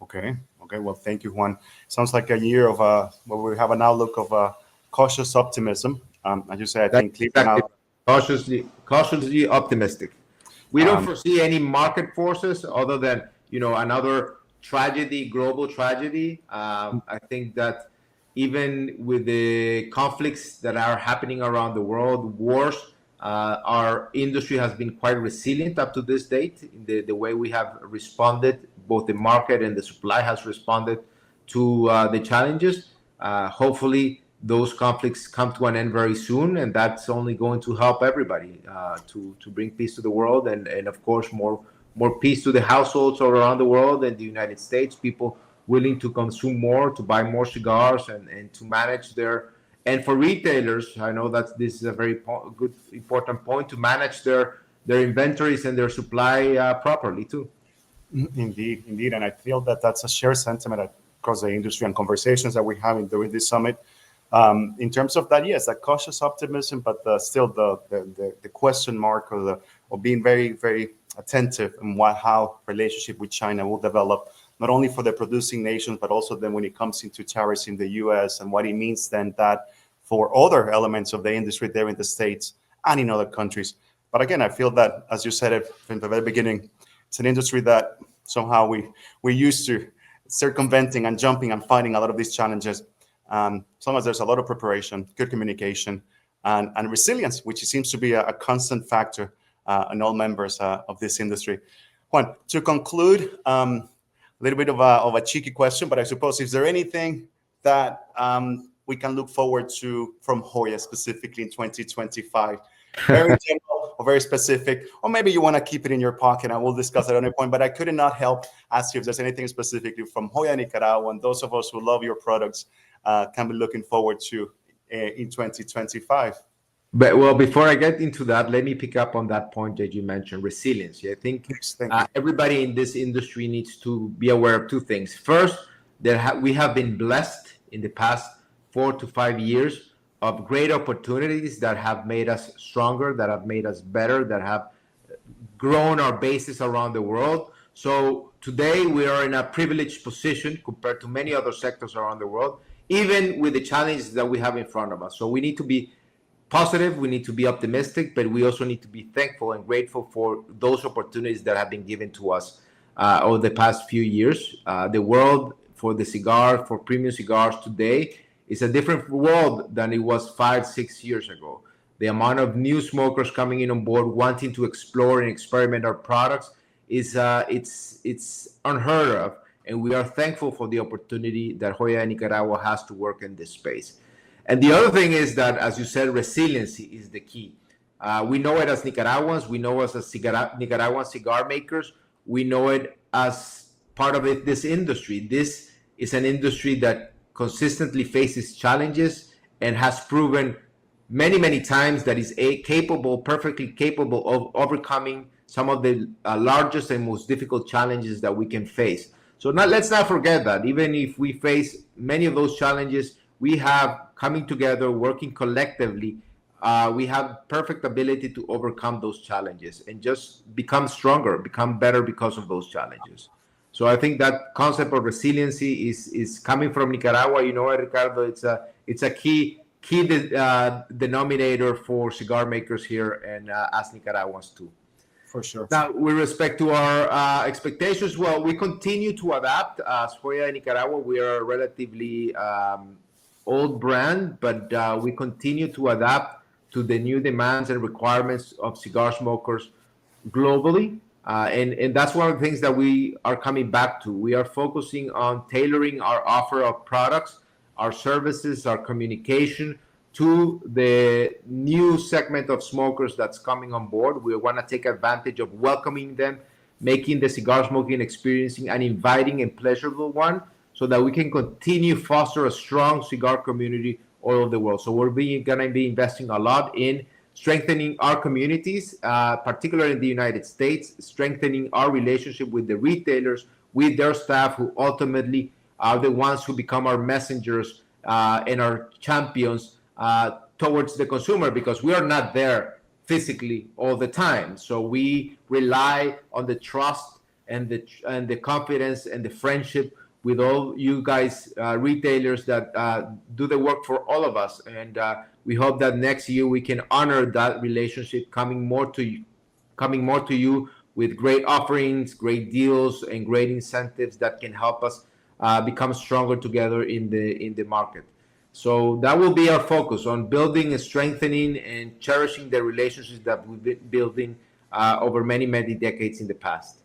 Okay. Well, thank you, Juan. Sounds like a year of where we have an outlook of cautious optimism. As you say, I think exactly. Cautiously optimistic. We don't foresee any market forces other than another tragedy, global tragedy. I think that even with the conflicts that are happening around the world, wars, our industry has been quite resilient up to this date in the way we have responded. Both the market and the supply has responded to the challenges. Hopefully, those conflicts come to an end very soon, and that's only going to help everybody to bring peace to the world and of course, more peace to the households all around the world and the United States, people willing to consume more, to buy more cigars and to manage their, and for retailers, I know that this is a very good, important point, to manage their inventories and their supply properly too. Indeed. And I feel that that's a shared sentiment across the industry and conversations that we're having during this summit. In terms of that, yes, that cautious optimism, but still the question mark of being very, very attentive and how relationship with China will develop, not only for the producing nations, but also then when it comes into tariffs in the U.S. and what it means then that for other elements of the industry there in the States and in other countries. But again, I feel that, as you said it from the very beginning, it's an industry that somehow we're used to circumventing and jumping and fighting a lot of these challenges. As long as there's a lot of preparation, good communication, and resilience, which seems to be a constant factor in all members of this industry. Juan, to conclude, a little bit of a cheeky question, but I suppose, is there anything that we can look forward to from Joya specifically in 2025? Very general or very specific, or maybe you want to keep it in your pocket and we'll discuss it at any point, but I could not help ask you if there's anything specifically from Joya Nicaragua and those of us who love your products can be looking forward to in 2025. But well, before I get into that, let me pick up on that point that you mentioned, resiliency. I think everybody in this industry needs to be aware of two things. First, we have been blessed in the past 4 to 5 years of great opportunities that have made us stronger, that have made us better, that have grown our bases around the world. So today we are in a privileged position compared to many other sectors around the world, even with the challenges that we have in front of us. So we need to be positive, we need to be optimistic, but we also need to be thankful and grateful for those opportunities that have been given to us over the past few years. The world for the cigar, for premium cigars today is a different world than it was 5-6 years ago. The amount of new smokers coming in on board, wanting to explore and experiment our products is it's unheard of. And we are thankful for the opportunity that Joya Nicaragua has to work in this space. And the other thing is that, as you said, resiliency is the key. We know it as Nicaraguans. We know it as Nicaraguan cigar makers. We know it as part of this industry. This is an industry that consistently faces challenges and has proven many, many times that is perfectly capable of overcoming some of the largest and most difficult challenges that we can face. So let's not forget that even if we face many of those challenges, we have coming together, working collectively, we have perfect ability to overcome those challenges and just become stronger, become better because of those challenges. So I think that concept of resiliency is coming from Nicaragua. You know, Ricardo, it's a key denominator for cigar makers here and as Nicaraguans too. For sure. Now, with respect to our expectations, well, we continue to adapt. As Joya Nicaragua, we are a relatively old brand, but we continue to adapt to the new demands and requirements of cigar smokers globally. And that's one of the things that we are coming back to. We are focusing on tailoring our offer of products, our services, our communication to the new segment of smokers that's coming on board. We want to take advantage of welcoming them, making the cigar smoking experience an inviting and pleasurable one, so that we can continue foster a strong cigar community all over the world. So we're going to be investing a lot in strengthening our communities, particularly in the United States, strengthening our relationship with the retailers, with their staff, who ultimately are the ones who become our messengers and our champions towards the consumer, because we are not there physically all the time. So we rely on the trust and the confidence and the friendship with all you guys, retailers that do the work for all of us. And we hope that next year we can honor that relationship, coming more to you with great offerings, great deals, and great incentives that can help us become stronger together in the market. So that will be our focus, on building and strengthening and cherishing the relationships that we've been building over many, many decades in the past.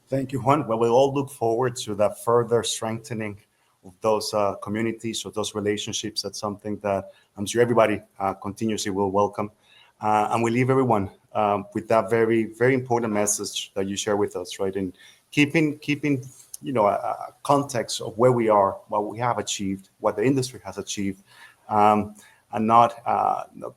Thank you, Juan. Well, we'll all look forward to that further strengthening of those communities, or those relationships. That's something that I'm sure everybody continuously will welcome. And we leave everyone with that very, very important message that you share with us, right? And keeping a context of where we are, what we have achieved, what the industry has achieved, and not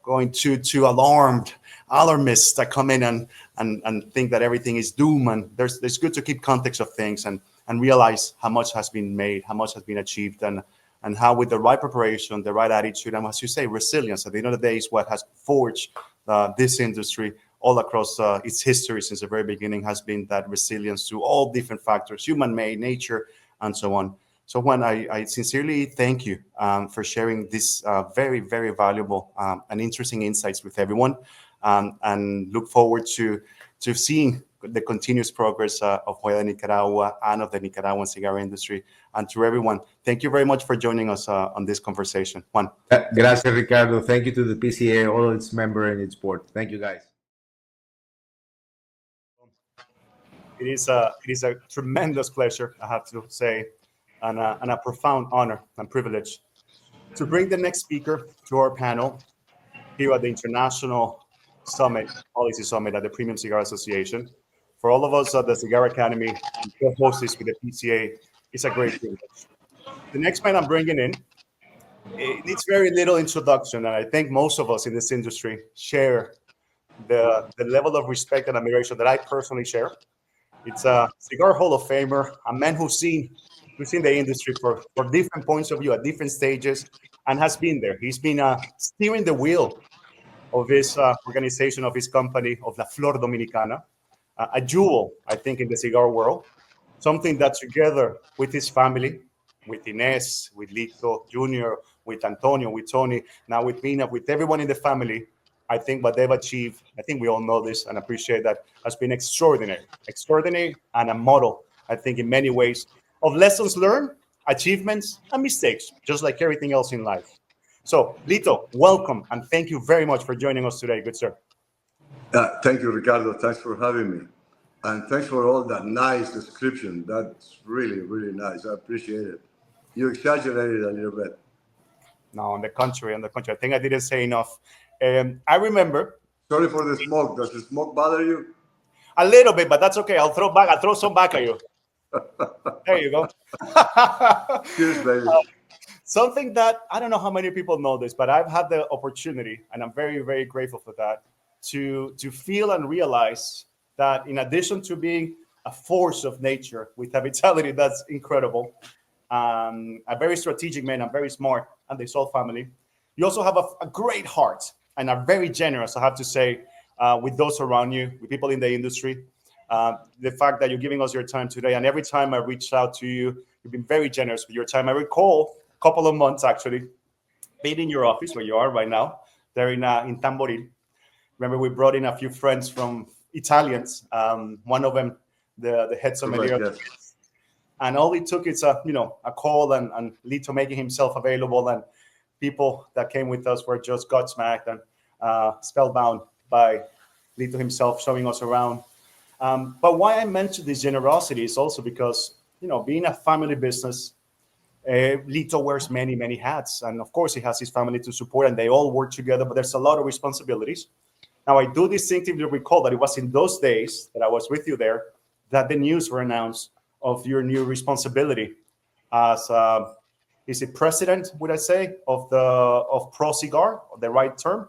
going too alarmists that come in and think that everything is doom. And it's good to keep context of things and realize how much has been made, how much has been achieved, and how with the right preparation, the right attitude, and as you say, resilience, at the end of the day, is what has forged this industry all across its history since the very beginning, has been that resilience to all different factors, human-made, nature, and so on. So Juan, I sincerely thank you for sharing this very, very valuable and interesting insights with everyone, and look forward to seeing the continuous progress of Huella Nicaragua and of the Nicaraguan cigar industry. And to everyone, thank you very much for joining us on this conversation. Juan. Gracias, Ricardo. Thank you to the PCA, all its members and its board. Thank you, guys. It is a tremendous pleasure, I have to say, and a profound honor and privilege to bring the next speaker to our panel here at the International Policy Summit at the Premium Cigar Association. For all of us at the Cigar Academy, co-host this with the PCA, it's a great privilege. The next man I'm bringing in, it needs very little introduction, and I think most of us in this industry share the level of respect and admiration that I personally share. It's a Cigar Hall of Famer, a man who's seen the industry for different points of view at different stages, and has been there. He's been steering the wheel of his organization, of his company, of La Flor Dominicana, a jewel, I think, in the cigar world, something that together with his family, with Ines, with Litto Jr., with Antonio, with Tony, now with Mina, with everyone in the family, I think what they've achieved, I think we all know this and appreciate that, has been extraordinary, and a model, I think, in many ways, of lessons learned, achievements, and mistakes, just like everything else in life. So, Litto, welcome, and thank you very much for joining us today, good sir. Thank you, Ricardo. Thanks for having me. And thanks for all that nice description. That's really, really nice. I appreciate it. You exaggerated a little bit. No, on the contrary. I think I didn't say enough. I remember. Sorry for the smoke. Does the smoke bother you? A little bit, but that's okay. I'll throw some back at you. There you go. Cheers, baby. Something that I don't know how many people know this, but I've had the opportunity, and I'm very, very grateful for that, to feel and realize that in addition to being a force of nature with a vitality that's incredible, a very strategic man, and very smart, and the Sol family, you also have a great heart and are very generous, I have to say, with those around you, with people in the industry. The fact that you're giving us your time today, and every time I reach out to you, you've been very generous with your time. I recall a couple of months, actually, being in your office where you are right now, there in Tamboril. Remember, we brought in a few friends from Italians, one of them, the head sommelier. Correct, yes. And all it took is a call and Litto making himself available, and people that came with us were just godsmacked and spellbound by Litto himself showing us around. But why I mentioned this generosity is also because, being a family business, Litto wears many, many hats. And of course, he has his family to support and they all work together, but there's a lot of responsibilities. Now, I do distinctively recall that it was in those days that I was with you there that the news were announced of your new responsibility as, is it president, would I say, of Pro Cigar, the right term?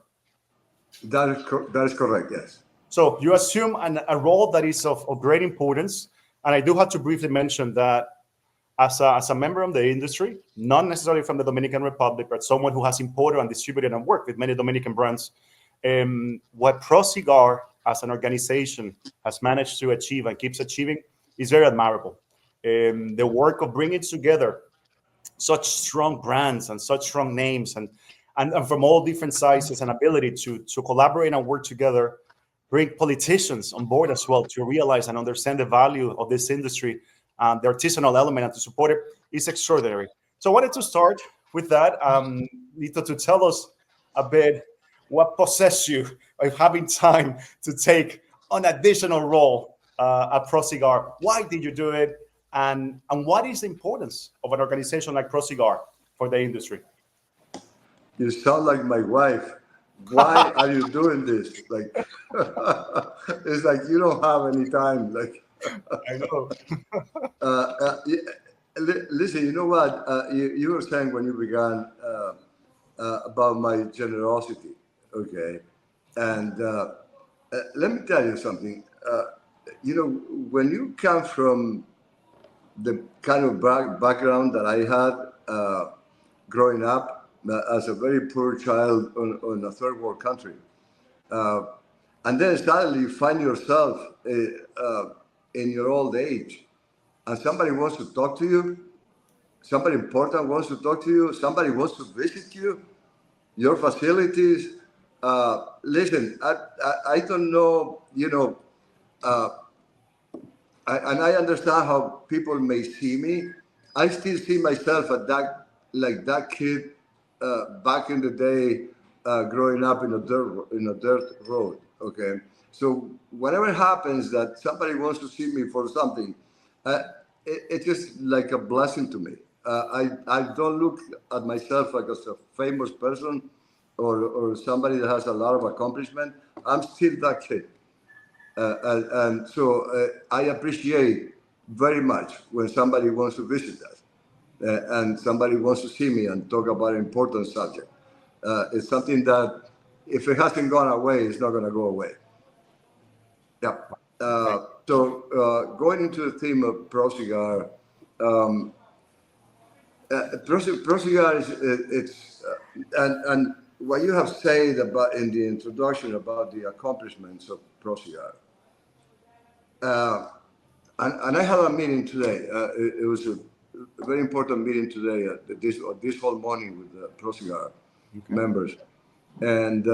That is correct, yes. So you assume a role that is of great importance. And I do have to briefly mention that as a member of the industry, not necessarily from the Dominican Republic, but someone who has imported and distributed and worked with many Dominican brands, what Pro Cigar as an organization has managed to achieve and keeps achieving is very admirable. The work of bringing together such strong brands and such strong names and from all different sizes and ability to collaborate and work together, bring politicians on board as well to realize and understand the value of this industry, the artisanal element, and to support it is extraordinary. So I wanted to start with that, Litto, to tell us a bit what possessed you of having time to take an additional role at Pro Cigar. Why did you do it? And what is the importance of an organization like Pro Cigar for the industry? You sound like my wife. Why are you doing this? Like, it's like you don't have any time. Like, I know. Listen, you know what? You were saying when you began about my generosity, okay? And let me tell you something. When you come from the kind of background that I had growing up as a very poor child on a third world country, and then suddenly you find yourself in your old age, and somebody wants to talk to you, somebody important wants to talk to you, somebody wants to visit you, your facilities. Listen, I don't know, and I understand how people may see me. I still see myself at that kid back in the day, growing up in a dirt road. Okay, so whatever happens that somebody wants to see me for something, it's just like a blessing to me. I don't look at myself like as a famous person or somebody that has a lot of accomplishment. I'm still that kid. And so I appreciate very much when somebody wants to visit us and somebody wants to see me and talk about an important subject. It's something that if it hasn't gone away, it's not going to go away. Yeah. So going into the theme of Pro Cigar, Pro Cigar is and what you have said about in the introduction about the accomplishments of Pro Cigar. And I had a meeting today. It was a very important meeting today, this whole morning with the Pro Cigar members. And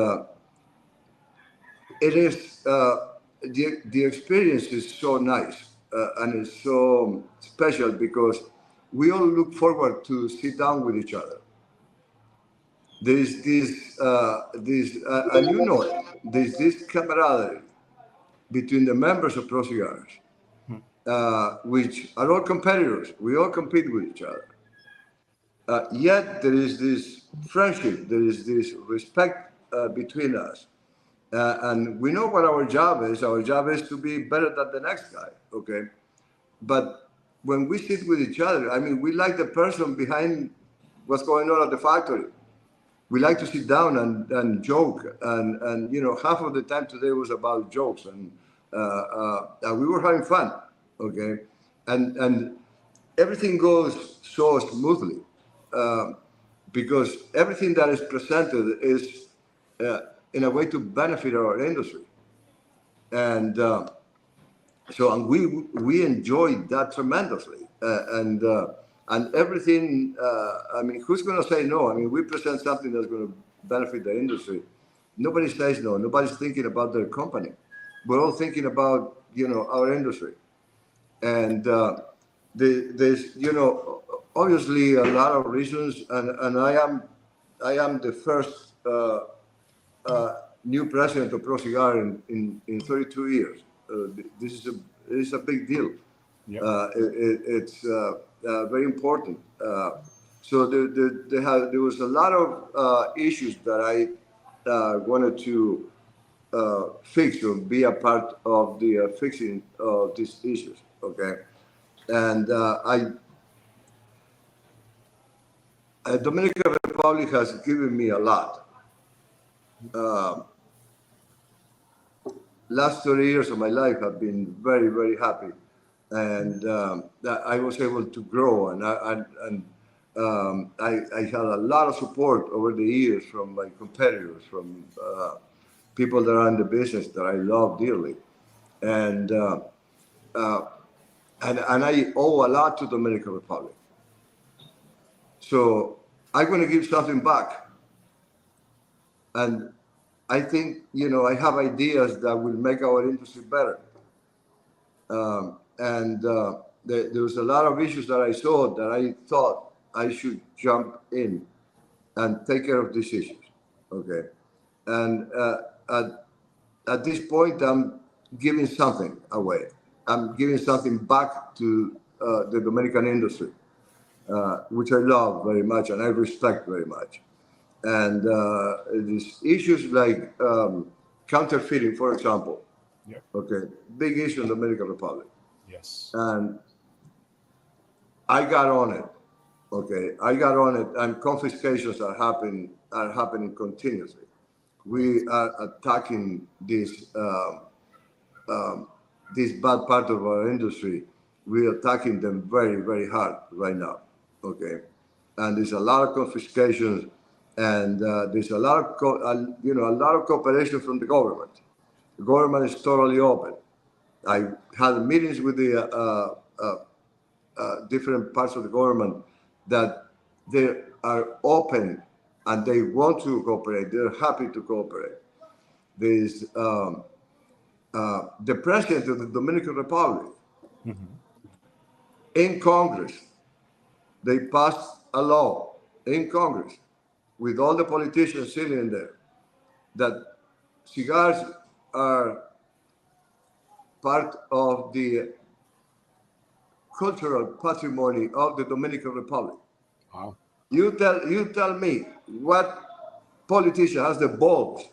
it is, the experience is so nice and it's so special because we all look forward to sit down with each other. There's and you know it, there's this camaraderie between the members of Pro Cigars, which are all competitors. We all compete with each other. Yet there is this friendship, there is this respect between us. And we know what our job is. Our job is to be better than the next guy, okay? But when we sit with each other, I mean, we like the person behind what's going on at the factory. We like to sit down and joke. And half of the time today was about jokes. And we were having fun, okay? And everything goes so smoothly because everything that is presented is in a way to benefit our industry. And we enjoyed that tremendously. And everything, I mean, who's going to say no? I mean, we present something that's going to benefit the industry. Nobody says no. Nobody's thinking about their company. We're all thinking about, our industry. And there's, obviously a lot of reasons. And I am the first new president of Pro Cigar in 32 years. This is a big deal. Yep. very important. So there was a lot of issues that I wanted to fix or be a part of the fixing of these issues. Okay, and Dominican Republic has given me a lot. Last 30 years of my life have been very, very happy, and that I was able to grow, and I had a lot of support over the years from my competitors, from people that are in the business that I love dearly, and I owe a lot to Dominican Republic. So I'm going to give something back, and I think, I have ideas that will make our industry better. There was a lot of issues that I saw that I thought I should jump in and take care of these issues. Okay. And at this point, I'm giving something away. I'm giving something back to the Dominican industry, which I love very much and I respect very much. And these issues like counterfeiting, for example, Yeah. okay, big issue in the Dominican Republic. Yes. And I got on it. Okay, I got on it, and confiscations are happening continuously. We are attacking this bad part of our industry. We are attacking them very, very hard right now. Okay, and there's a lot of confiscations, and there's a lot of a lot of cooperation from the government. The government is totally open. I had meetings with the different parts of the government that they are open and they want to cooperate. They're happy to cooperate. There's the president of the Dominican Republic in Congress. They passed a law in Congress with all the politicians sitting in there that cigars are part of the cultural patrimony of the Dominican Republic. Wow. You tell me what politician has the balls,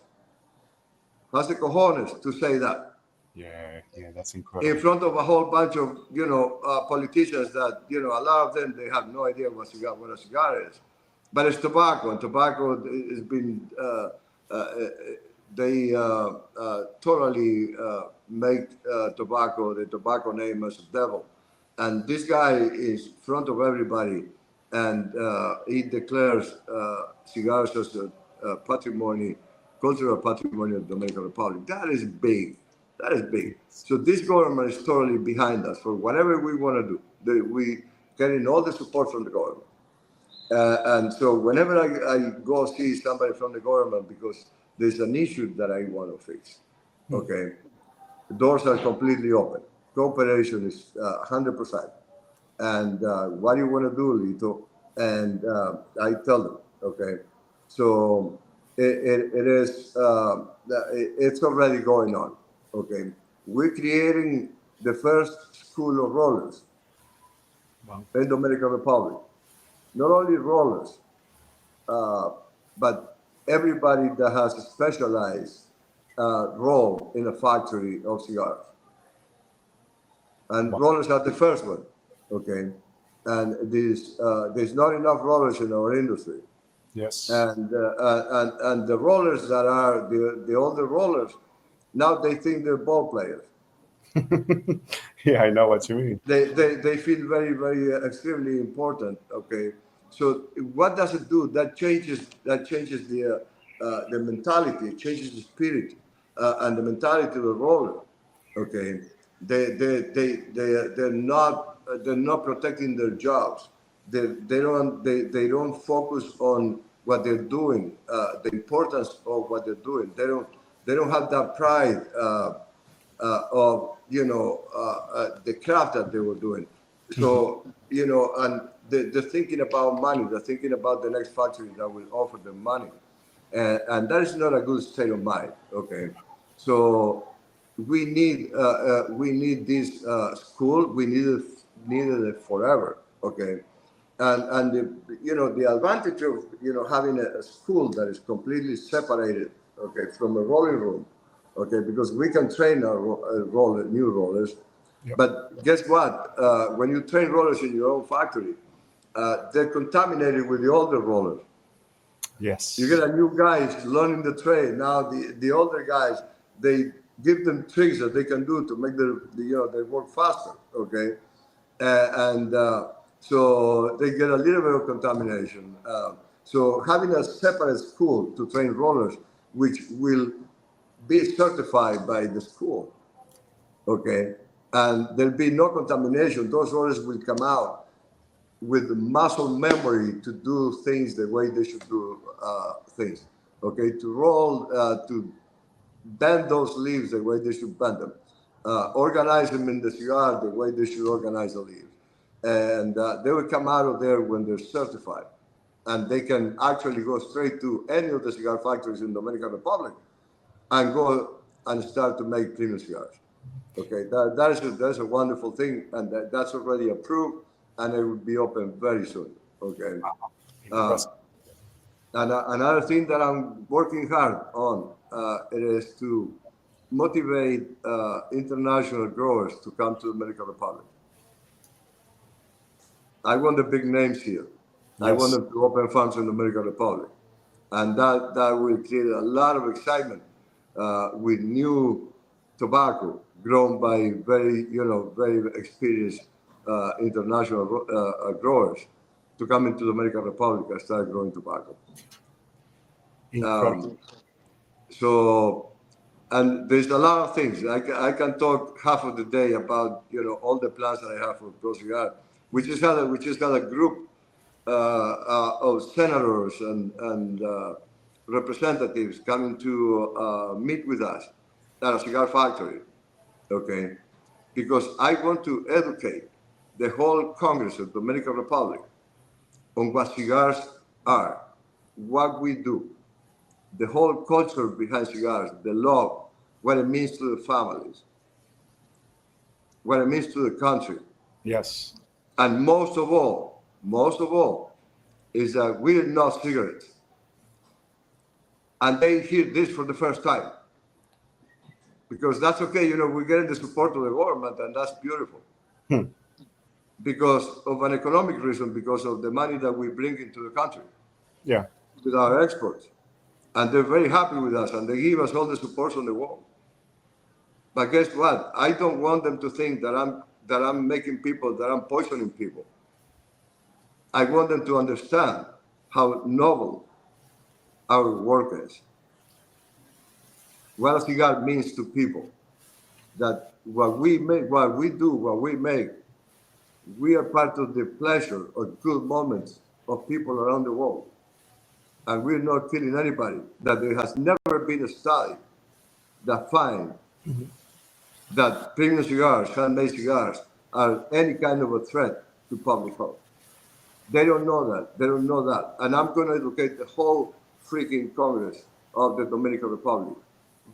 has the cojones to say that Yeah, that's incredible. in front of a whole bunch of politicians that a lot of them, they have no idea what a cigar is, but it's tobacco, and tobacco has been they totally make tobacco, the tobacco name, as a devil. And this guy is in front of everybody, and he declares cigars as a patrimony, cultural patrimony of the Dominican Republic. That is big. That is big. So this government is totally behind us for whatever we want to do. We getting all the support from the government. And so whenever I go see somebody from the government because there's an issue that I want to fix, okay, the doors are completely open. Cooperation is 100%. And what do you want to do, Litto? And I tell them, okay. So it is, it's already going on, okay. We're creating the first school of rollers in Dominican Republic. Not only rollers, but everybody that has a specialized role in a factory of cigars. And rollers are the first one, okay? And there's not enough rollers in our industry. Yes. And the rollers that are the older rollers, now they think they're ball players. Yeah, I know what you mean. They feel very, very extremely important, okay? So what does it do? That changes the mentality, it changes the spirit and the mentality of the roller, okay? They're not protecting their jobs. They don't focus on what they're doing, the importance of what they're doing. They don't have that pride of the craft that they were doing. So and they're thinking about money. They're thinking about the next factory that will offer them money, and that is not a good state of mind. Okay, so we need this school. We needed it forever. Okay, and the advantage of having a school that is completely separated, okay, from a rolling room, okay, because we can train our new rollers. Yep. But guess what? When you train rollers in your own factory, they're contaminated with the older rollers. Yes. You get a new guys learning the trade. Now the older guys, they give them tricks that they can do to make they work faster. Okay, so they get a little bit of contamination. So having a separate school to train rollers, which will be certified by the school, okay, and there'll be no contamination. Those rollers will come out with muscle memory to do things the way they should do things, okay, to roll, to bend those leaves the way they should bend them, organize them in the cigar the way they should organize the leaves. And they will come out of there when they're certified. And they can actually go straight to any of the cigar factories in the Dominican Republic and go and start to make premium cigars. Okay, that's a wonderful thing, and that's already approved, and it will be open very soon. Okay. And another thing that I'm working hard on it is to motivate international growers to come to the Dominican Republic. I want the big names here. Yes. I want them to open farms in the Dominican Republic, and that will create a lot of excitement with new tobacco grown by very experienced international growers to come into the Dominican Republic and start growing tobacco. And there's a lot of things. I can talk half of the day about all the plans that I have for Pro Cigar. We just had a group of senators and representatives coming to meet with us at a cigar factory. Okay, because I want to educate the whole Congress of the Dominican Republic on what cigars are, what we do, the whole culture behind cigars, the love, what it means to the families, what it means to the country. Yes. And most of all, is that we're not cigarettes. And they hear this for the first time. Because that's okay, we're getting the support of the government, and that's beautiful. Because of an economic reason, because of the money that we bring into the country. Yeah. With our exports. And they're very happy with us, and they give us all the support on the world. But guess what? I don't want them to think that I'm making people, that I'm poisoning people. I want them to understand how noble our work is. What a cigar means to people. That what we make, what we do, what we make, we are part of the pleasure or good moments of people around the world. And we're not killing anybody. That there has never been a study that finds that premium cigars, handmade cigars, are any kind of a threat to public health. They don't know that. They don't know that. And I'm going to educate the whole freaking Congress of the Dominican Republic,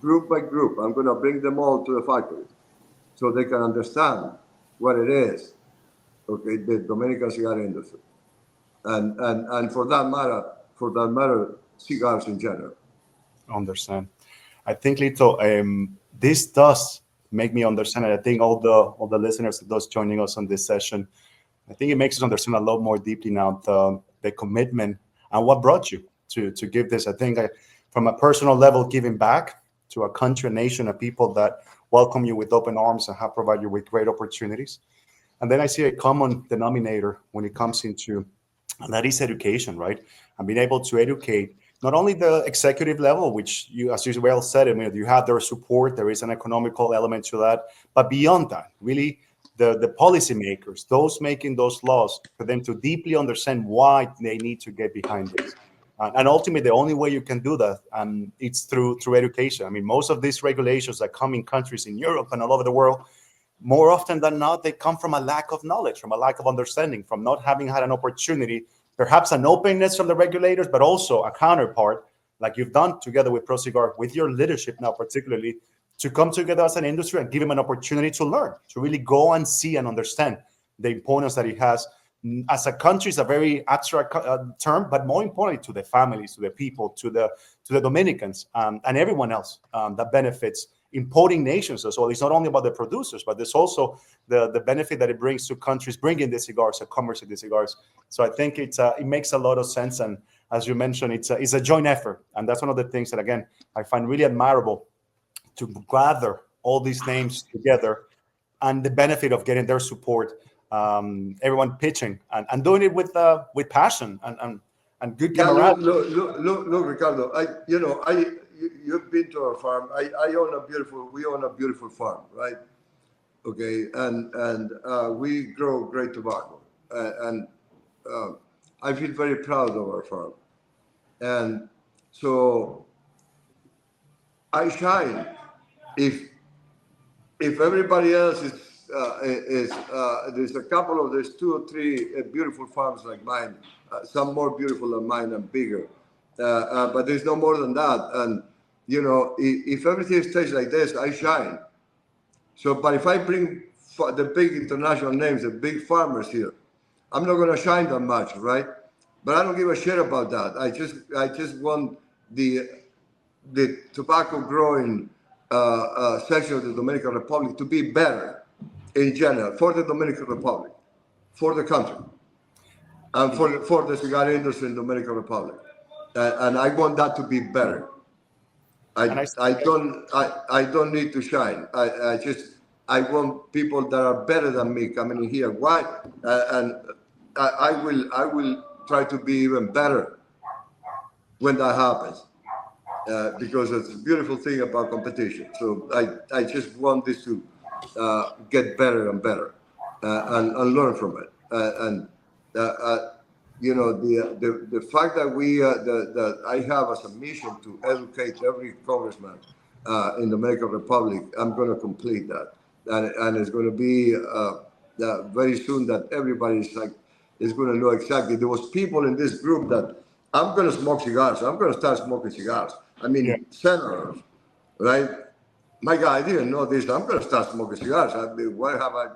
group by group. I'm going to bring them all to the factory so they can understand what it is, okay, the Dominican cigar industry. And for that matter, cigars in general. Understand. I think, Litto, this does make me understand, and I think all the listeners those joining us on this session, I think it makes us understand a lot more deeply now the commitment and what brought you to give this. I think from a personal level, giving back to a country, a nation, a people that welcome you with open arms and have provided you with great opportunities. And then I see a common denominator when it comes into, and that is education, right? And being able to educate not only the executive level, which you, as you well said, you have their support, there is an economical element to that, but beyond that, really the policymakers, those making those laws, for them to deeply understand why they need to get behind this. And ultimately, the only way you can do that, it's through education. I mean, most of these regulations that come in countries in Europe and all over the world, more often than not, they come from a lack of knowledge, from a lack of understanding, from not having had an opportunity, perhaps an openness from the regulators, but also a counterpart, like you've done together with ProCigar, with your leadership now particularly, to come together as an industry and give them an opportunity to learn, to really go and see and understand the importance that it has as a country is a very abstract term, but more importantly to the families, to the people, to the Dominicans, and everyone else that benefits importing nations as well. It's not only about the producers, but there's also the benefit that it brings to countries bringing the cigars, the commerce of the cigars. So I think it makes a lot of sense. And as you mentioned, it's a joint effort. And that's one of the things that, again, I find really admirable, to gather all these names together and the benefit of getting their support, everyone pitching and doing it with passion and good camaraderie. Look, Ricardo, you've been to our farm. We own a beautiful farm, right? Okay, and we grow great tobacco, and I feel very proud of our farm, and so I shine if everybody else is there's 2 or 3 beautiful farms like mine, some more beautiful than mine and bigger, but there's no more than that. And if everything stays like this, I shine. So, but if I bring the big international names, the big farmers here, I'm not going to shine that much, right? But I don't give a shit about that. I just want the tobacco growing section of the Dominican Republic to be better in general for the Dominican Republic, for the country, and for the cigar industry in the Dominican Republic. And I want that to be better. I don't need to shine. I want people that are better than me coming in here. Why? And I will try to be even better when that happens. Because it's a beautiful thing about competition. So I just want this to get better and better and learn from it. The fact that that I have as a mission to educate every congressman in the Dominican Republic, I'm going to complete that, and it's going to be very soon that everybody is going to know exactly. There was people in this group that I'm going to smoke cigars. I'm going to start smoking cigars. I mean, senators, right? My God, I didn't know this. I'm going to start smoking cigars. Why have I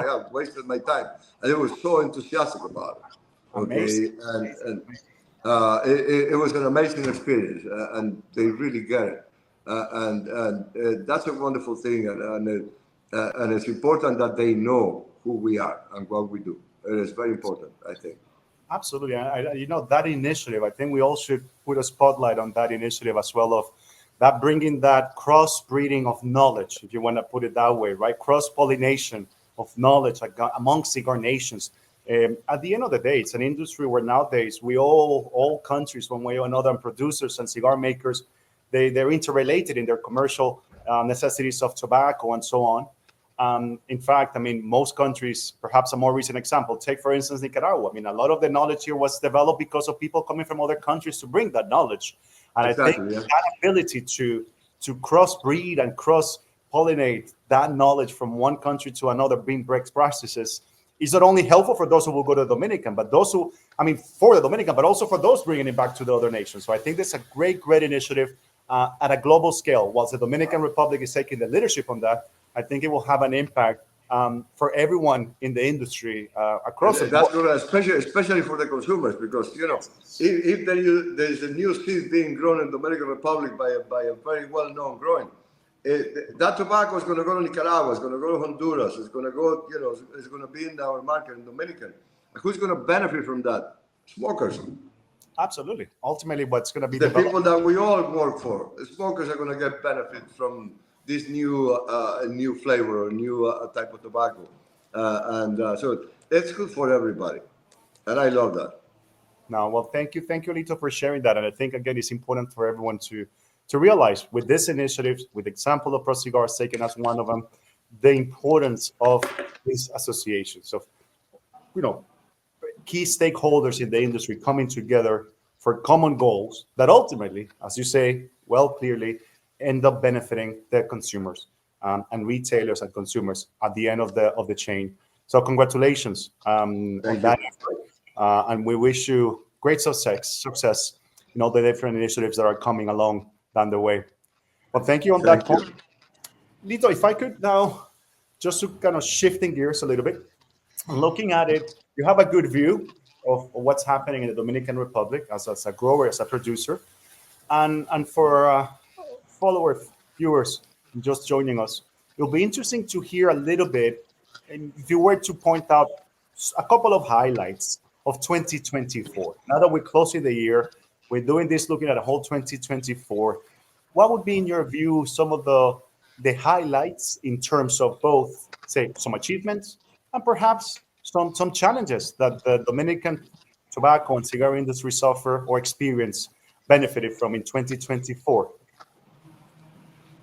have wasted my time. And they were so enthusiastic about it. Okay, and it was an amazing experience, and they really get it. And that's a wonderful thing, and it's important that they know who we are and what we do. It is very important, I think. Absolutely. That initiative, I think we all should put a spotlight on that initiative as well, of that bringing that cross-breeding of knowledge, if you want to put it that way, right? Cross-pollination of knowledge among cigar nations. At the end of the day, it's an industry where nowadays all countries, one way or another, and producers and cigar makers, they're interrelated in their commercial necessities of tobacco and so on. In fact, I mean, most countries, perhaps a more recent example, take, for instance, Nicaragua. I mean, a lot of the knowledge here was developed because of people coming from other countries to bring that knowledge. And exactly, I think that ability to cross-breed and cross-pollinate that knowledge from one country to another, being best practices, is not only helpful for those who will go to the Dominican, but those who, for the Dominican, but also for those bringing it back to the other nations. So I think this is a great initiative at a global scale. Whilst the Dominican Republic is taking the leadership on that, I think it will have an impact for everyone in the industry across the board. That's good, especially for the consumers, because if there is a new seed being grown in the Dominican Republic by a very well-known growing, that tobacco is going to go to Nicaragua, it's going to go to Honduras, it's going to go, it's going to be in our market in Dominican. Who's going to benefit from that? Smokers. Absolutely. Ultimately, what's going to be the people that we all work for. The smokers are going to get benefit from this new flavor or new type of tobacco, so it's good for everybody, and I love that. No, well, thank you, Litto, for sharing that. And I think again, it's important for everyone to realize with this initiative, with the example of Pro Cigars taken as one of them, the importance of these associations of key stakeholders in the industry coming together for common goals that ultimately, as you say, clearly, end up benefiting the consumers and retailers and consumers at the end of the chain. So congratulations on that effort, and we wish you great success in all the different initiatives that are coming along down the way. Well, thank you on that point. Litto, if I could now, just to kind of shifting gears a little bit, looking at it you have a good view of what's happening in the Dominican Republic as a grower, as a producer, and for followers, viewers, just joining us, it'll be interesting to hear a little bit, and if you were to point out a couple of highlights of 2024. Now that we're closing the year, we're doing this looking at a whole 2024. What would be, in your view, some of the highlights in terms of both, say, some achievements and perhaps some challenges that the Dominican tobacco and cigar industry suffer or experience benefited from in 2024?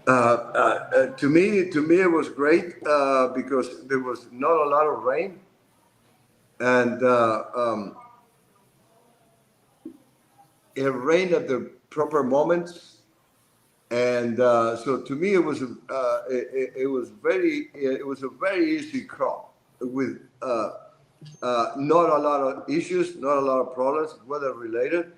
To me, it was great because there was not a lot of rain, and it rained at the proper moments, and so to me, it was a very easy crop with not a lot of issues, not a lot of problems, weather related.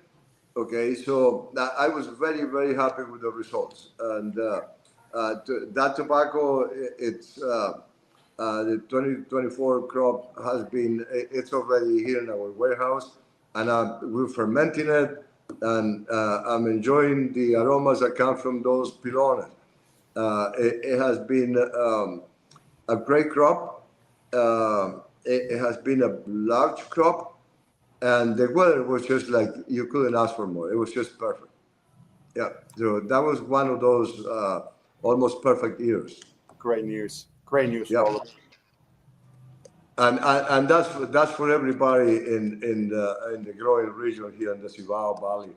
Okay, so I was very, very happy with the results, and that tobacco, it's the 2024 crop it's already here in our warehouse, and we're fermenting it, and I'm enjoying the aromas that come from those pilones. It has been a great crop. It has been a large crop. And the weather was just like, you couldn't ask for more. It was just perfect. Yeah. So that was one of those almost perfect years. Great news. Great news. Yeah. And that's for everybody in the growing region here in the Cibao Valley,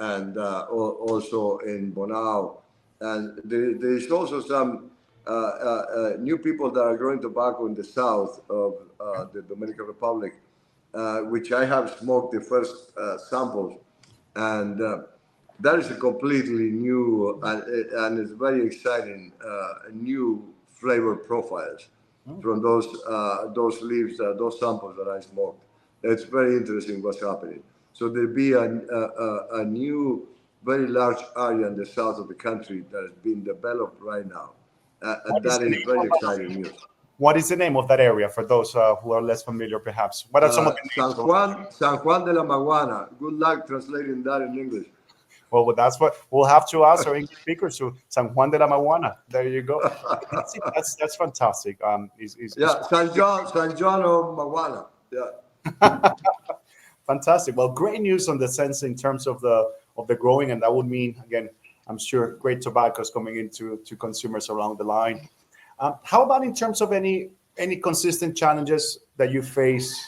and also in Bonao. And there's also some new people that are growing tobacco in the south of the Dominican Republic, which I have smoked the first samples, and that is a completely new and it's very exciting new flavor profiles from those leaves, those samples that I smoked. It's very interesting what's happening. So there'll be a new, very large area in the south of the country that is being developed right now, and that is very exciting news. What is the name of that area for those who are less familiar, perhaps? What are some of the names? San Juan de la Maguana. Good luck translating that in English. Well, that's what we'll have to ask our English speakers to. San Juan de la Maguana. There you go. That's fantastic. San John of Maguana. Yeah. Fantastic. Well, great news on the sense in terms of the growing, and that would mean, again, I'm sure great tobaccos coming into consumers along the line. How about in terms of any consistent challenges that you faced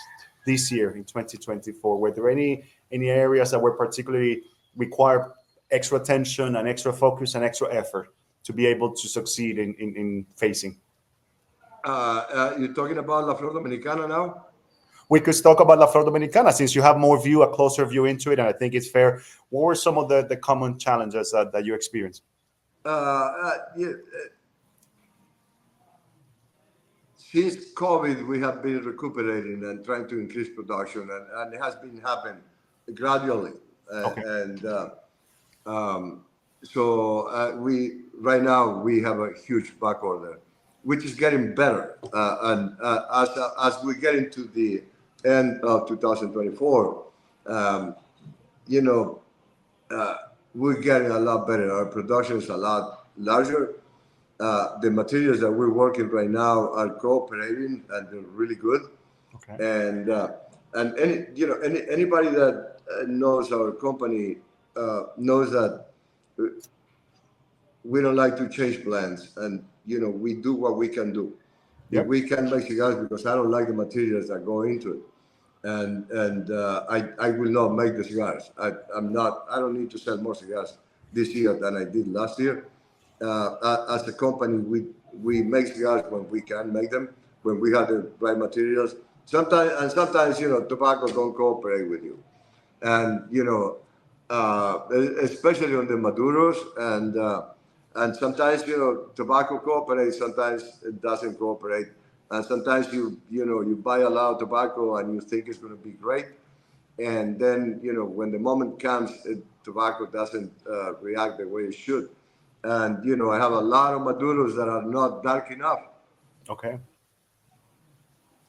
this year in 2024? Were there any areas that were particularly require extra attention and extra focus and extra effort to be able to succeed in facing? You're talking about La Flor Dominicana now? We could talk about La Flor Dominicana since you have a closer view into it, and I think it's fair. What were some of the common challenges that you experienced? Since COVID, we have been recuperating and trying to increase production, and it has been happening gradually. Okay. So right now we have a huge back order, which is getting better. And as we get into the end of 2024, we're getting a lot better. Our production is a lot larger. The materials that we're working right now are cooperating and they're really good. Okay. And anybody that knows our company knows that we don't like to change plans, and we do what we can do. Yep. If we can make cigars, because I don't like the materials that go into it, and I will not make the cigars. I don't need to sell more cigars this year than I did last year. As a company, we make cigars when we can make them, when we have the right materials. Sometimes tobacco don't cooperate with you, and especially on the maduros, and sometimes tobacco cooperates, sometimes it doesn't cooperate, and sometimes you buy a lot of tobacco and you think it's going to be great, and then when the moment comes, tobacco doesn't react the way it should. And I have a lot of maduros that are not dark enough. Okay.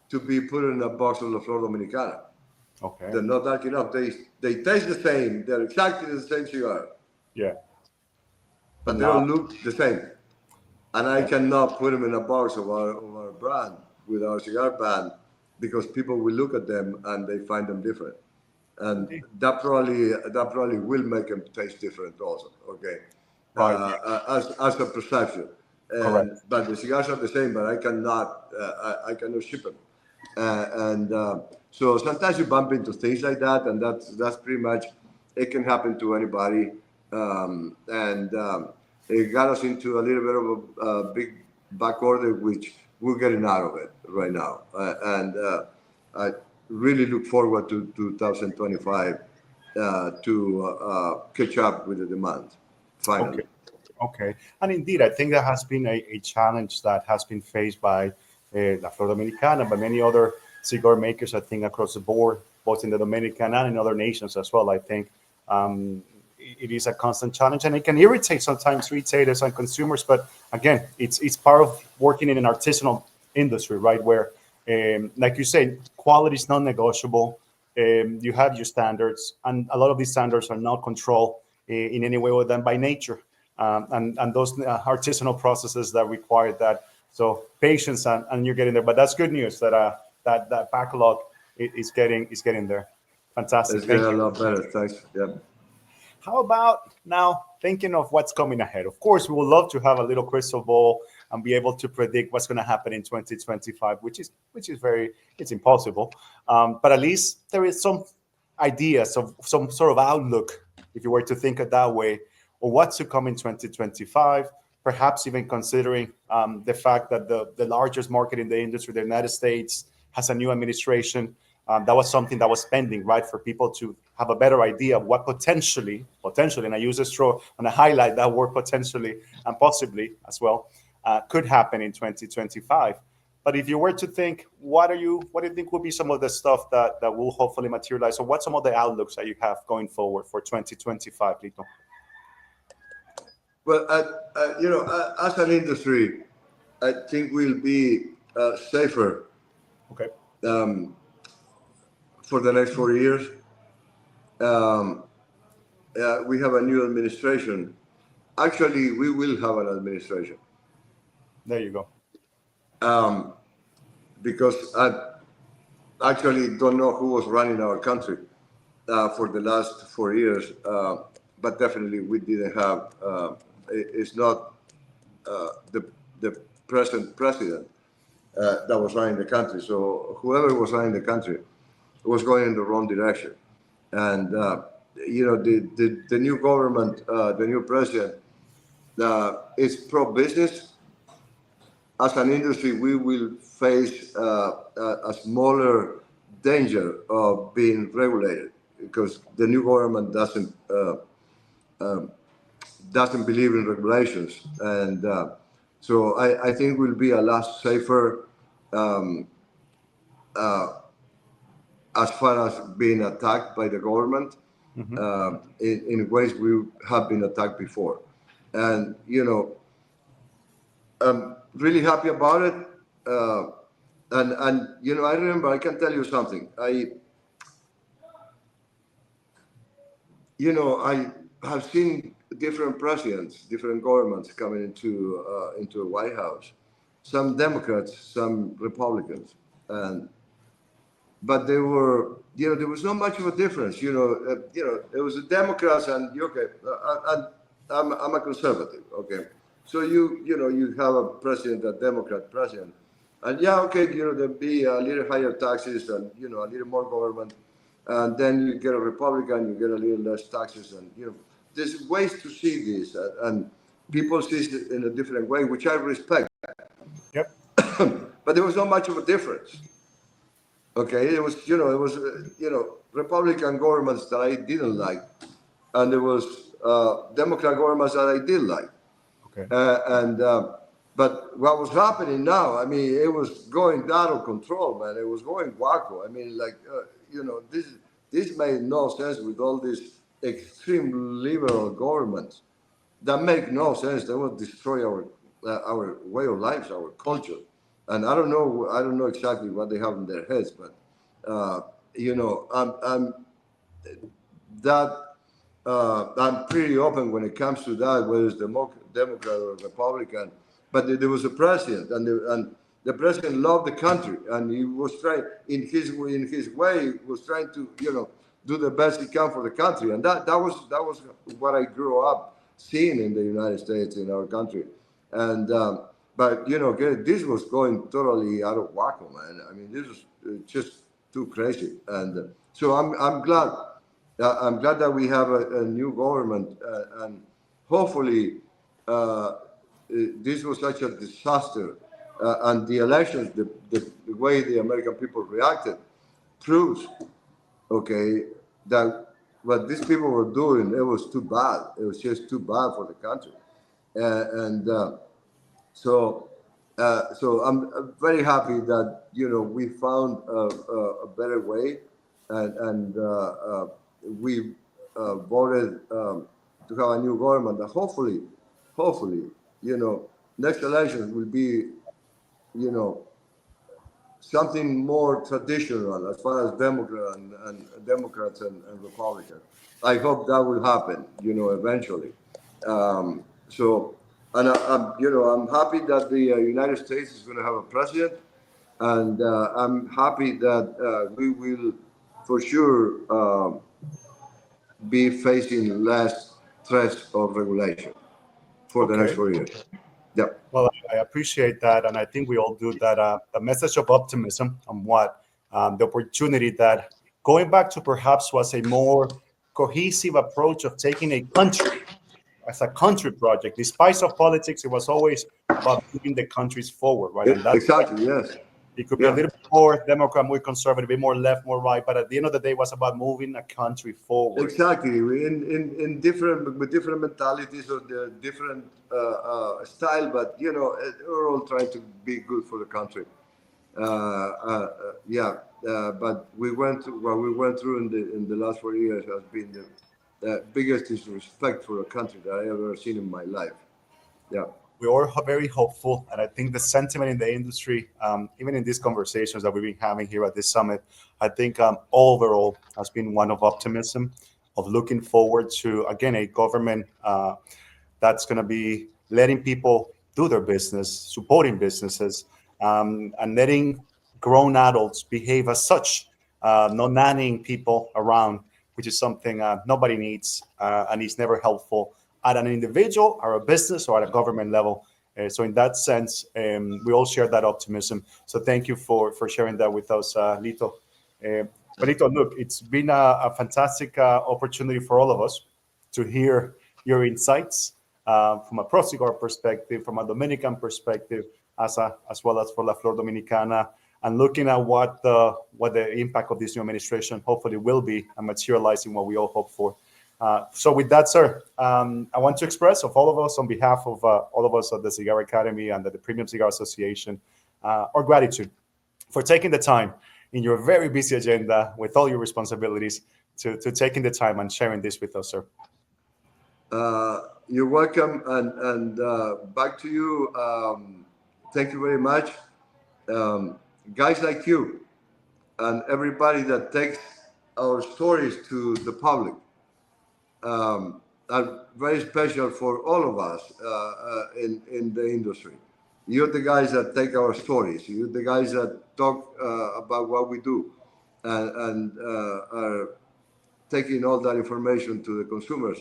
to be put in a box of La Flor Dominicana. Okay. They're not dark enough. They taste the same. They're exactly the same cigar, Yeah. but they don't look the same. And I cannot put them in a box of our brand with our cigar brand because people will look at them and they find them different, and that probably will make them taste different also. Okay, Right. as a perception. Correct. But the cigars are the same, but I cannot ship them. So sometimes you bump into things like that, and that's pretty much it can happen to anybody. It got us into a little bit of a big back order, which we're getting out of it right now. I really look forward to 2025 to catch up with the demand. Finally. Okay. And indeed, I think that has been a challenge that has been faced by La Flor Dominicana, but many other cigar makers, I think, across the board, both in the Dominican and in other nations as well. I think it is a constant challenge, and it can irritate sometimes retailers and consumers. But again, it's part of working in an artisanal industry, right? Where, like you say, quality is non-negotiable. You have your standards, and a lot of these standards are not controlled in any way other than by nature. And those artisanal processes that require that. So patience, and you're getting there. But that's good news that that backlog is getting there. Fantastic. It's getting a lot better. Thanks. Yeah. How about now thinking of what's coming ahead? Of course, we would love to have a little crystal ball and be able to predict what's going to happen in 2025, which is it's impossible. But at least there is some ideas of some sort of outlook, if you were to think it that way, or what's to come in 2025, perhaps even considering the fact that the largest market in the industry, the United States, has a new administration. That was something that was pending, right, for people to have a better idea of what potentially, and I use this straw and I highlight that word potentially and possibly as well, could happen in 2025. But if you were to think, what do you think will be some of the stuff that will hopefully materialize, or what some of the outlooks that you have going forward for 2025, Litto? Well, as an industry, I think we'll be safer. Okay. For the next 4 years. We have a new administration. Actually, we will have an administration. There you go. Because I actually don't know who was running our country for the last 4 years, but definitely we didn't have. It's not the present president that was running the country. So whoever was running the country was going in the wrong direction. And, the new government, the new president is pro-business. As an industry, we will face a smaller danger of being regulated because the new government doesn't believe in regulations. And so I think we'll be a lot safer as far as being attacked by the government in ways we have been attacked before. And, I'm really happy about it. And I remember, I can tell you something. I have seen different presidents, different governments coming into the White House. Some Democrats, some Republicans. But they were, there was not much of a difference. It was the Democrats, and okay, I'm a conservative. Okay, so you have a president, a Democrat president, and there'll be a little higher taxes and a little more government, and then you get a Republican, you get a little less taxes, and there's ways to see this, and people see it in a different way, which I respect. Yep. But there was not much of a difference. Okay, it was Republican governments that I didn't like, and there was Democrat governments that I did like. Okay. But what was happening now? I mean, it was going out of control, man. It was going wacko. I mean, this made no sense with all these extreme liberal governments that make no sense. They will destroy our way of life, our culture. and I don't know exactly what they have in their heads, but I'm that I'm pretty open when it comes to that, whether it's Democrat or Republican. But there was a president, and the president loved the country, and he was trying in his way was trying to do the best he can for the country, and that was what I grew up seeing in the United States, in our country, and but this was going totally out of whack, man. I mean, this was just too crazy, and so I'm glad. I'm glad that we have a new government, and hopefully this was such a disaster, and the elections, the way the American people reacted, proves, okay, that what these people were doing, it was too bad. It was just too bad for the country, so I'm very happy that we found a better way, and we voted to have a new government. And hopefully, next elections will be, something more traditional as far as Democrats and Republicans. I hope that will happen, eventually. I'm happy that the United States is going to have a president, and I'm happy that we will, for sure, be facing less threats of regulation for the next 4 years. Yeah. Well, I appreciate that, and I think we all do that. A message of optimism on what the opportunity that going back to perhaps was a more cohesive approach of taking a country as a country project. Despite of politics, it was always about moving the countries forward, right? And that's exactly, yes. It could be a little bit more Democrat, more conservative, a bit more left, more right, but at the end of the day, it was about moving a country forward. Exactly, in different mentalities or the different style, but we're all trying to be good for the country. But what we went through in the last 4 years has been the biggest disrespect for a country that I ever seen in my life. Yeah. We are very hopeful, and I think the sentiment in the industry, even in these conversations that we've been having here at this summit, I think overall has been one of optimism, of looking forward to, again, a government that's going to be letting people do their business, supporting businesses, and letting grown adults behave as such, not nannying people around, which is something nobody needs, and is never helpful at an individual or a business or at a government level. So in that sense, we all share that optimism. So thank you for sharing that with us, Litto. But Litto, look, it's been a fantastic opportunity for all of us to hear your insights from a pro-cigar perspective, from a Dominican perspective, as well as for La Flor Dominicana, and looking at what the impact of this new administration hopefully will be and materializing what we all hope for. So with that, sir, I want to express of all of us, on behalf of all of us at the Cigar Academy and the Premium Cigar Association, our gratitude for taking the time in your very busy agenda with all your responsibilities to taking the time and sharing this with us, sir. You're welcome, and back to you. Thank you very much. Guys like you and everybody that takes our stories to the public are very special for all of us in the industry. You're the guys that take our stories. You're the guys that talk about what we do and are taking all that information to the consumers.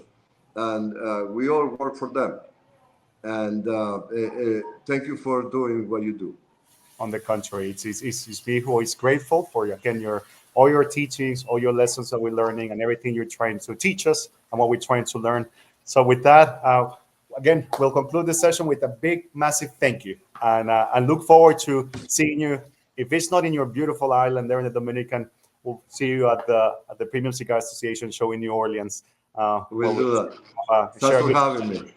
And we all work for them. And thank you for doing what you do. On the contrary, it's me who is grateful for, again, all your teachings, all your lessons that we're learning, and everything you're trying to teach us and what we're trying to learn. So with that, again, we'll conclude this session with a big, massive thank you. And I look forward to seeing you. If it's not in your beautiful island there in the Dominican, we'll see you at the Premium Cigar Association show in New Orleans. We'll do that. Thanks for having me.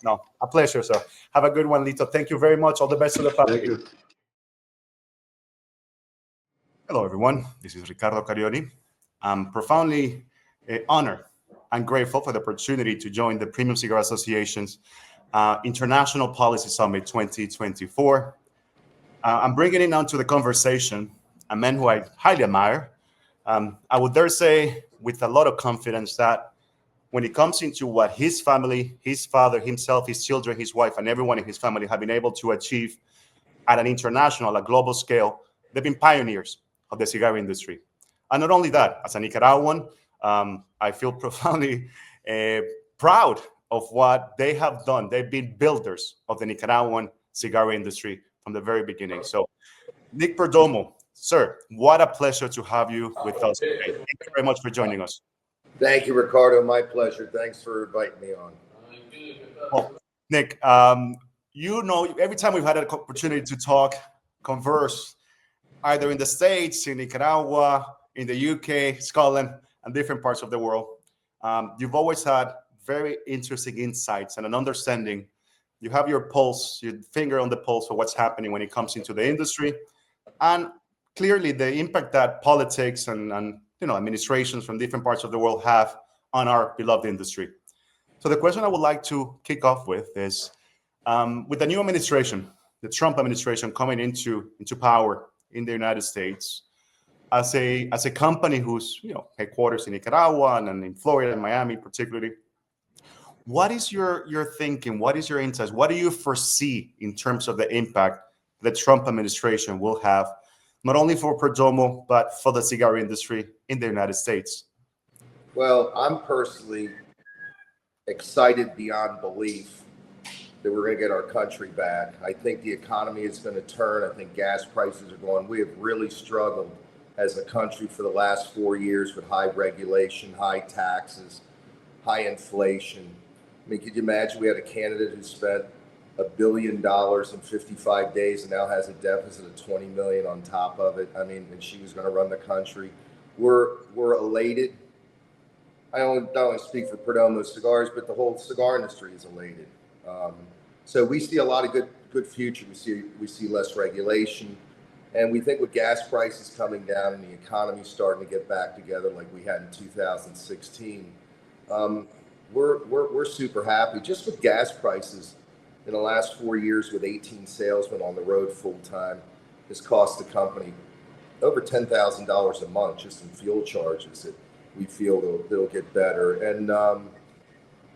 No, a pleasure, sir. Have a good one, Litto. Thank you very much. All the best to the family. Thank you. Hello, everyone. This is Ricardo Carioni. I'm profoundly honored and grateful for the opportunity to join the Premium Cigar Association's International Policy Summit 2024. I'm bringing in onto the conversation a man who I highly admire. I would dare say with a lot of confidence that when it comes into what his family, his father, himself, his children, his wife, and everyone in his family have been able to achieve at an international, a global scale, they've been pioneers of the cigar industry. And not only that, as a Nicaraguan, I feel profoundly proud of what they have done. They've been builders of the Nicaraguan cigar industry from the very beginning. So, Nick Perdomo, sir, what a pleasure to have you with us today. Thank you very much for joining us. Thank you, Ricardo. My pleasure. Thanks for inviting me on. Well, Nick, every time we've had an opportunity to talk, converse, either in the States, in Nicaragua, in the UK, Scotland, and different parts of the world, you've always had very interesting insights and an understanding. You have your pulse, your finger on the pulse of what's happening when it comes into the industry, and clearly the impact that politics and administrations from different parts of the world have on our beloved industry. So the question I would like to kick off with is, with the new administration, the Trump administration coming into power in the United States, as a company whose headquarters in Nicaragua and in Florida and Miami particularly, what is your thinking? What is your insights? What do you foresee in terms of the impact the Trump administration will have, not only for Perdomo, but for the cigar industry in the United States? Well, I'm personally excited beyond belief that we're going to get our country back. I think the economy is going to turn. I think gas prices are going. We have really struggled as a country for the last 4 years with high regulation, high taxes, high inflation. I mean, could you imagine we had a candidate who spent $1 billion in 55 days and now has a deficit of 20 million on top of it? I mean, and she was going to run the country. We're elated. I don't only speak for Perdomo Cigars, but the whole cigar industry is elated. So we see a lot of good future. We see less regulation, and we think with gas prices coming down and the economy starting to get back together like we had in 2016, we're super happy. Just with gas prices in the last 4 years, with 18 salesmen on the road full time, has cost the company over $10,000 a month just in fuel charges. That we feel they'll get better, and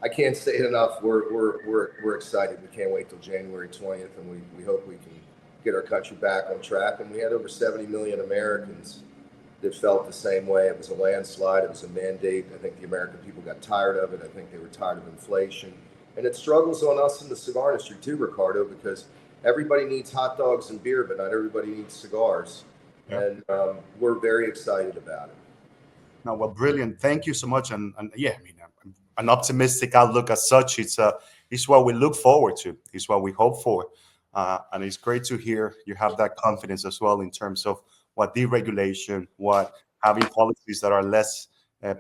I can't say it enough. We're excited. We can't wait till January 20th, and we hope we can get our country back on track. And we had over 70 million Americans that felt the same way. It was a landslide. It was a mandate. I think the American people got tired of it. I think they were tired of inflation. And it struggles on us in the cigar industry too, Ricardo, because everybody needs hot dogs and beer, but not everybody needs cigars. Yep. And we're very excited about it. No, well, brilliant. Thank you so much. And yeah, I mean, an optimistic outlook as such. It's what we look forward to. It's what we hope for. And it's great to hear you have that confidence as well in terms of what deregulation, what having policies that are less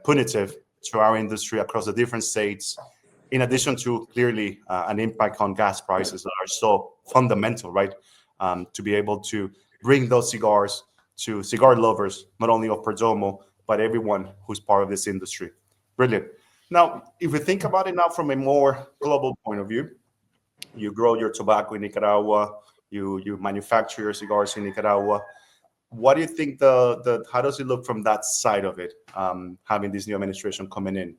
punitive to our industry across the different states, in addition to clearly an impact on gas prices that are so fundamental, right? To be able to bring those cigars to cigar lovers, not only of Perdomo, but everyone who's part of this industry. Brilliant. Now, if we think about it now from a more global point of view, you grow your tobacco in Nicaragua, you manufacture your cigars in Nicaragua. What do you think how does it look from that side of it, having this new administration coming in?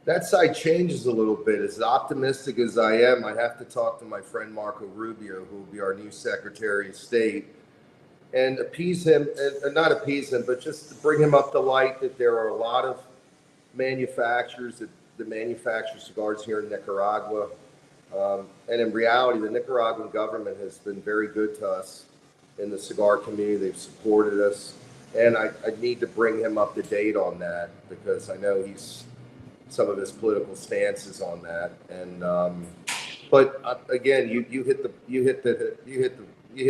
That side changes a little bit. As optimistic as I am, I have to talk to my friend Marco Rubio, who will be our new Secretary of State, and appease him, and not appease him, but just to bring him up to light that there are a lot of manufacturers that manufacture cigars here in Nicaragua. And in reality, the Nicaraguan government has been very good to us in the cigar community. They've supported us. And I need to bring him up to date on that, because I know some of his political stances on that. And but again, you hit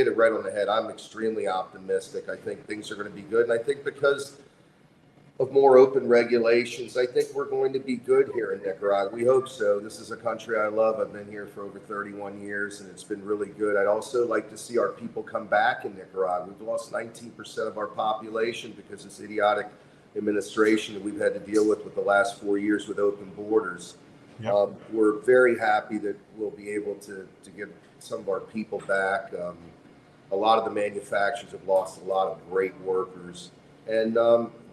it right on the head. I'm extremely optimistic. I think things are going to be good, and I think because of more open regulations, I think we're going to be good here in Nicaragua. We hope so. This is a country I love. I've been here for over 31 years, and it's been really good. I'd also like to see our people come back in Nicaragua. We've lost 19% of our population because of this idiotic administration that we've had to deal with the last 4 years with open borders. Yep. We're very happy that we'll be able to get some of our people back. A lot of the manufacturers have lost a lot of great workers. And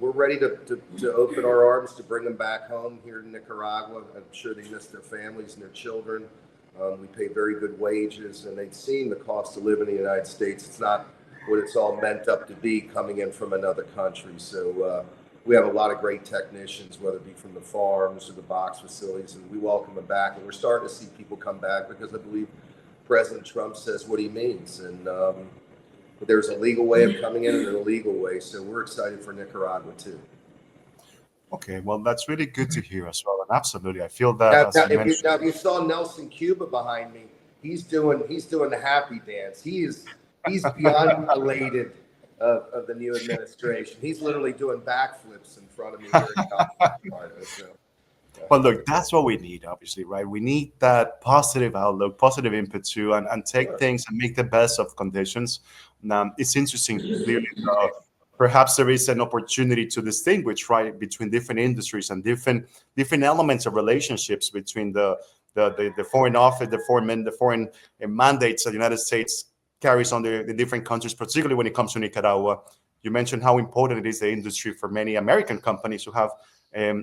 we're ready to open our arms to bring them back home here to Nicaragua. I'm sure they miss their families and their children. We pay very good wages, and they've seen the cost of living in the United States. It's not what it's all meant up to be coming in from another country. So we have a lot of great technicians, whether it be from the farms or the box facilities, and we welcome them back. And we're starting to see people come back because I believe President Trump says what he means. And there's a legal way of coming in and an illegal way. So we're excited for Nicaragua too. Okay, well, that's really good to hear as well. And absolutely, I feel that. If you saw Nelson Cuba behind me, he's doing the happy dance. He's beyond elated of the new administration. He's literally doing backflips in front of me here in Colorado. So, well, look, that's what we need, obviously, right? We need that positive outlook, positive input too, and take things and make the best of conditions. It's interesting, clearly. Perhaps there is an opportunity to distinguish, right, between different industries and different elements of relationships between the foreign office, the foreign mandates that the United States carries on the different countries, particularly when it comes to Nicaragua. You mentioned how important it is the industry for many American companies who have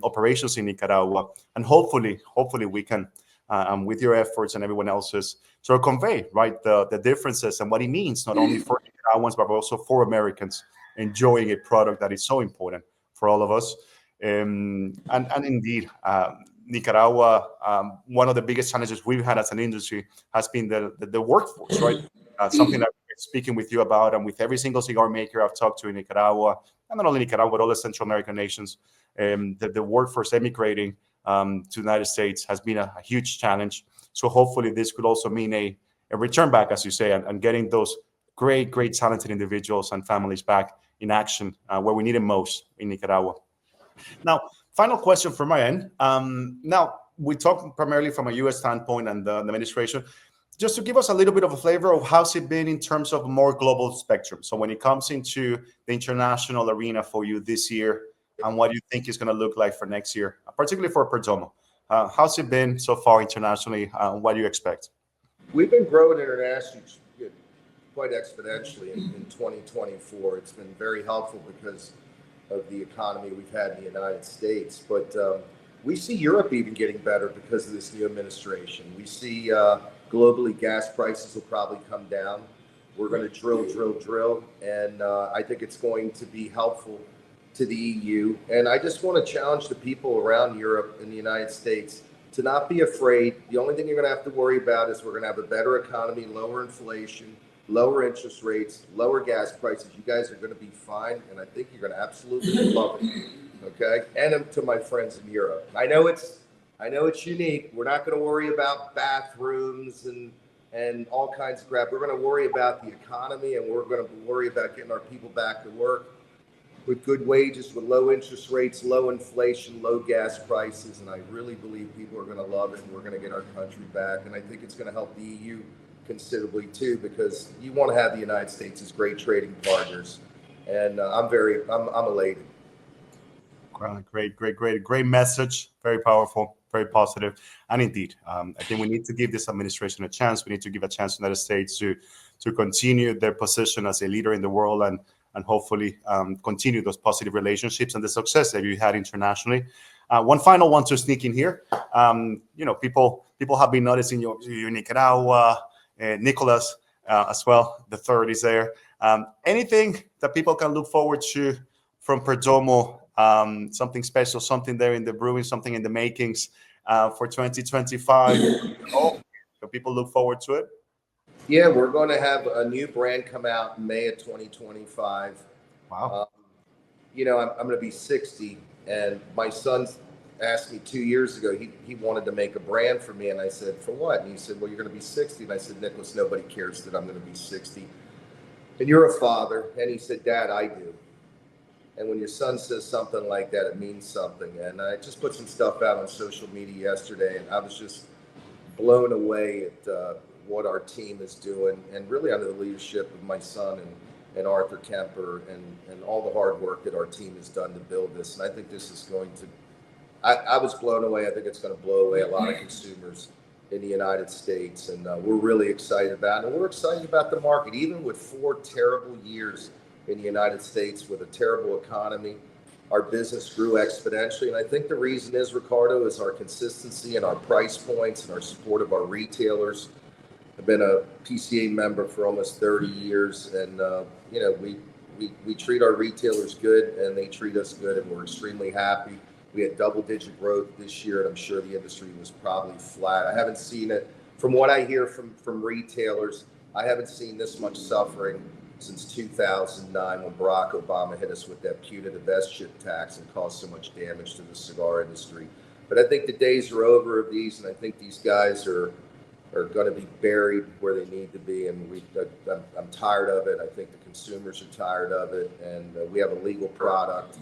operations in Nicaragua, and hopefully we can, with your efforts and everyone else's, sort of convey, right, the differences and what it means not only for Nicaraguans but also for Americans enjoying a product that is so important for all of us. And indeed, Nicaragua, one of the biggest challenges we've had as an industry has been the workforce, right? Something that we're speaking with you about, and with every single cigar maker I've talked to in Nicaragua, and not only Nicaragua, but all the Central American nations, the workforce emigrating to the United States has been a huge challenge. So hopefully this could also mean a return back, as you say, and getting those great talented individuals and families back in action where we need it most in Nicaragua. Now, final question from my end. Now, we talk primarily from a U.S. standpoint and the administration. Just to give us a little bit of a flavor of how's it been in terms of more global spectrum. So when it comes into the international arena for you this year, and what do you think is going to look like for next year, particularly for Perdomo? How's it been so far internationally? What do you expect? We've been growing internationally quite exponentially in 2024. It's been very helpful because of the economy we've had in the United States. But we see Europe even getting better because of this new administration. We see globally gas prices will probably come down. We're going to drill. And I think it's going to be helpful to the EU. And I just want to challenge the people around Europe and the United States to not be afraid. The only thing you're going to have to worry about is we're going to have a better economy, lower inflation, lower interest rates, lower gas prices. You guys are going to be fine, and I think you're going to absolutely love it. Okay, and to my friends in Europe, I know it's unique. We're not going to worry about bathrooms and all kinds of crap. We're going to worry about the economy, and we're going to worry about getting our people back to work with good wages, with low interest rates, low inflation, low gas prices. And I really believe people are going to love it, and we're going to get our country back. And I think it's going to help the EU considerably too, because you want to have the United States as great trading partners. And I'm elated. Great message. Very powerful, very positive. And indeed, I think we need to give this administration a chance. We need to give a chance to the United States to continue their position as a leader in the world, and hopefully continue those positive relationships and the success that you had internationally. One final one to sneak in here. People have been noticing your Nicaragua, Nicholas as well. The third is there. Anything that people can look forward to from Perdomo? Something special, something there in the brewing, something in the makings for 2025. So people look forward to it. Yeah, we're going to have a new brand come out in May of 2025. Wow. I'm going to be 60, and my son asked me 2 years ago, he wanted to make a brand for me, and I said, for what? And he said, well, you're going to be 60. And I said, Nicholas, nobody cares that I'm going to be 60. And you're a father. And he said, Dad, I do. And when your son says something like that, it means something. And I just put some stuff out on social media yesterday, and I was just blown away at what our team is doing, and really under the leadership of my son and Arthur Kemper and all the hard work that our team has done to build this. And I think this is going to, I was blown away. I think it's going to blow away a lot of consumers in the United States, and we're really excited about it. And we're excited about the market, even with 4 terrible years in the United States with a terrible economy. Our business grew exponentially, and I think the reason is, Ricardo, is our consistency and our price points and our support of our retailers. I've been a PCA member for almost 30 years, and you know, we treat our retailers good, and they treat us good, and we're extremely happy. We had double-digit growth this year, and I'm sure the industry was probably flat. I haven't seen it, from what I hear from retailers, I haven't seen this much suffering since 2009, when Barack Obama hit us with that punitive S-chip tax and caused so much damage to the cigar industry. But I think the days are over of these, and I think these guys are going to be buried where they need to be, and I'm tired of it. I think the consumers are tired of it, and we have a legal product,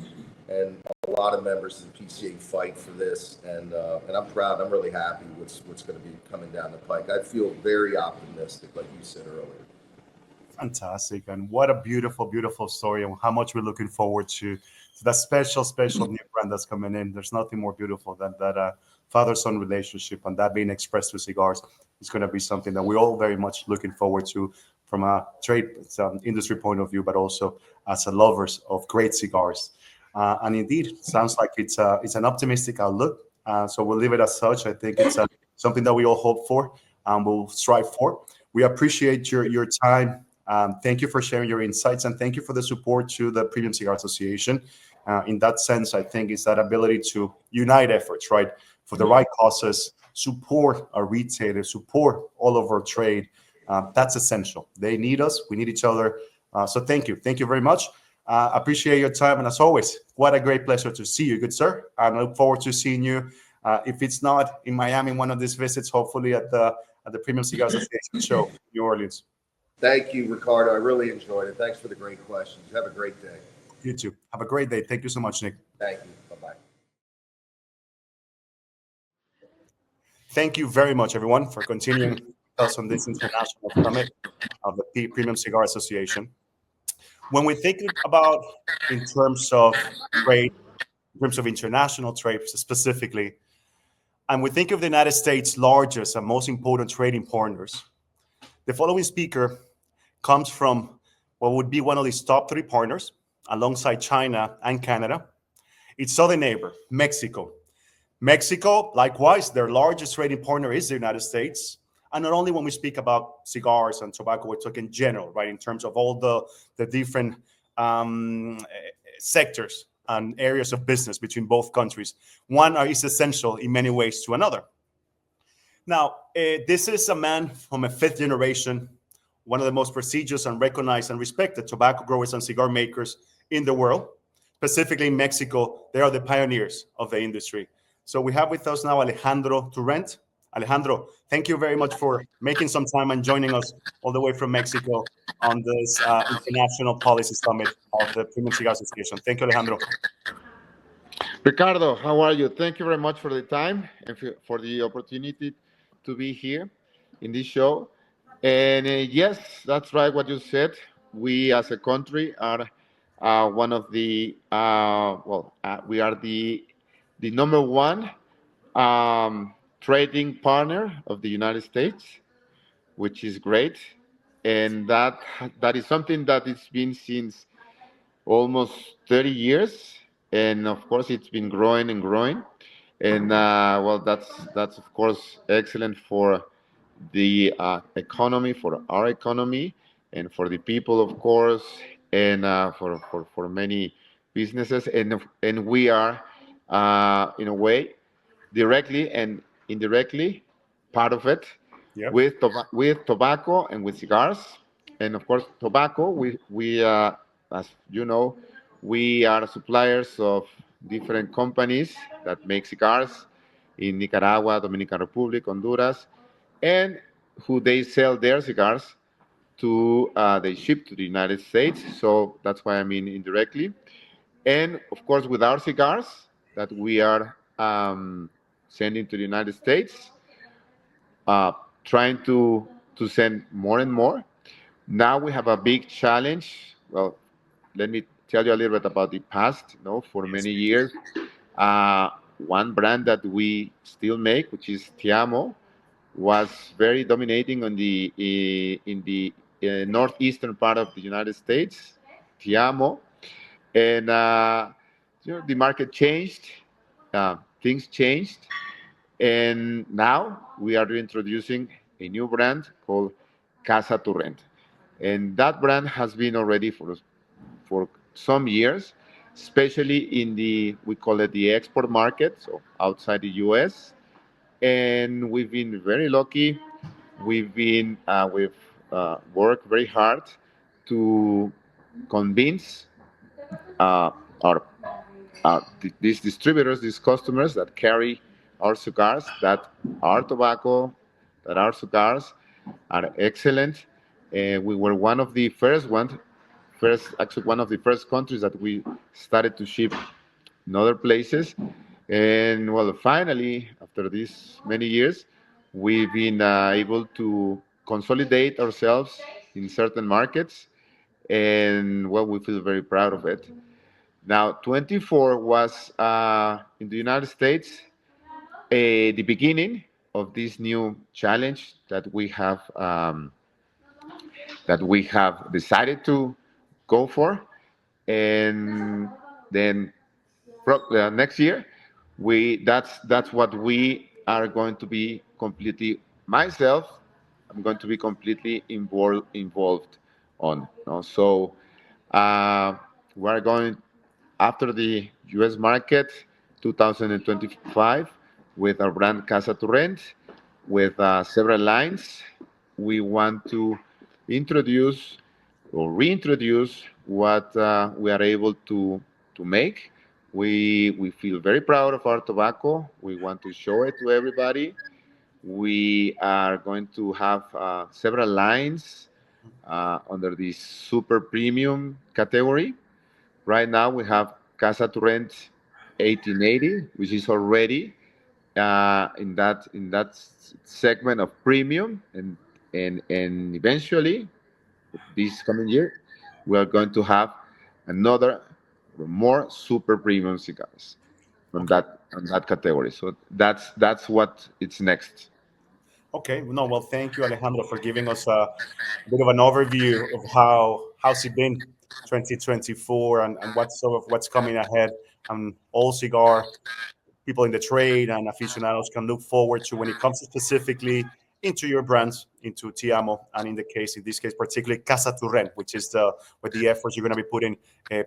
and a lot of members of the PCA fight for this, and I'm proud. I'm really happy what's going to be coming down the pike. I feel very optimistic, like you said earlier. Fantastic. And what a beautiful, beautiful story, and how much we're looking forward to that special new brand that's coming in. There's nothing more beautiful than that father-son relationship, and that being expressed through cigars is going to be something that we're all very much looking forward to from a trade industry point of view, but also as a lovers of great cigars. And indeed, sounds like it's an optimistic outlook. So we'll leave it as such. I think it's something that we all hope for and we'll strive for. We appreciate your time. Thank you for sharing your insights, and thank you for the support to the Premium Cigar Association. In that sense, I think it's that ability to unite efforts, right, for the right causes, support our retailers, support all of our trade. That's essential. They need us. We need each other. So thank you. Thank you very much. Appreciate your time. And as always, what a great pleasure to see you, good sir. I look forward to seeing you. If it's not in Miami, one of these visits, hopefully at the Premium Cigar Association show in New Orleans. Thank you, Ricardo. I really enjoyed it. Thanks for the great questions. Have a great day. You too. Have a great day. Thank you so much, Nick. Thank you. Bye-bye. Thank you very much, everyone, for continuing with us on this international summit of the Premium Cigar Association. When we think about in terms of trade, in terms of international trade specifically, and we think of the United States' largest and most important trading partners, the following speaker comes from what would be one of these top 3 partners, alongside China and Canada. Its southern neighbor, Mexico. Mexico, likewise, their largest trading partner is the United States. And not only when we speak about cigars and tobacco, we're talking general, right, in terms of all the different sectors and areas of business between both countries. One is essential in many ways to another. Now, this is a man from a 5th generation, one of the most prestigious and recognized and respected tobacco growers and cigar makers in the world. Specifically in Mexico, they are the pioneers of the industry. So we have with us now Alejandro Turrent. Alejandro, thank you very much for making some time and joining us all the way from Mexico on this International Policy Summit of the Premium Cigar Association. Thank you, Alejandro. Ricardo, how are you? Thank you very much for the time and for the opportunity to be here in this show. And yes, that's right what you said. We as a country are one of the, we are the number one trading partner of the United States, which is great. And that is something that it's been since almost 30 years. And of course, it's been growing and growing. And that's of course excellent for the economy, for our economy, and for the people, of course, and for many businesses. And we are, in a way, directly and indirectly part of it. Yep. With tobacco and with cigars. And of course, tobacco, we as you know, we are suppliers of different companies that make cigars in Nicaragua, Dominican Republic, Honduras, and who they sell their cigars to, they ship to the United States. So that's why I mean indirectly. And of course, with our cigars that we are sending to the United States, trying to send more and more. Now we have a big challenge. Well, let me tell you a little bit about the past. For many years, one brand that we still make, which is Te Amo, was very dominating on in the northeastern part of the United States, Tiamo, and the market changed, things changed, and now we are introducing a new brand called Casa Turrent, and that brand has been already for some years, especially in the, we call it the export market, so outside the U.S. And we've been very lucky. We've worked very hard to convince uh, our these distributors, these customers that carry our cigars, that our tobacco, that our cigars are excellent. We were one of the actually one of the first countries that we started to ship in other places. And well, finally, after these many years, we've been able to consolidate ourselves in certain markets, and well, we feel very proud of it. Now, 24 was in the United States the beginning of this new challenge that we have decided to go for, and then next year that's what we are going to be completely myself. I'm going to be completely involved on. No? So we're going after the U.S. market 2025 with our brand Casa Turrent with several lines. We want to introduce or reintroduce what we are able to make. We feel very proud of our tobacco. We want to show it to everybody. We are going to have several lines under the super premium category. Right now, we have Casa Turrent 1880, which is already in that segment of premium, and eventually this coming year we are going to have another more super premium cigars Okay. on that category. So that's what it's next. Okay. No, well, thank you, Alejandro, for giving us a bit of an overview of how's it been 2024 and what's coming ahead, and all cigar people in the trade and aficionados can look forward to when it comes specifically into your brands, into Tiamo, and in this case, particularly Casa Turrent, which is with the efforts you're going to be putting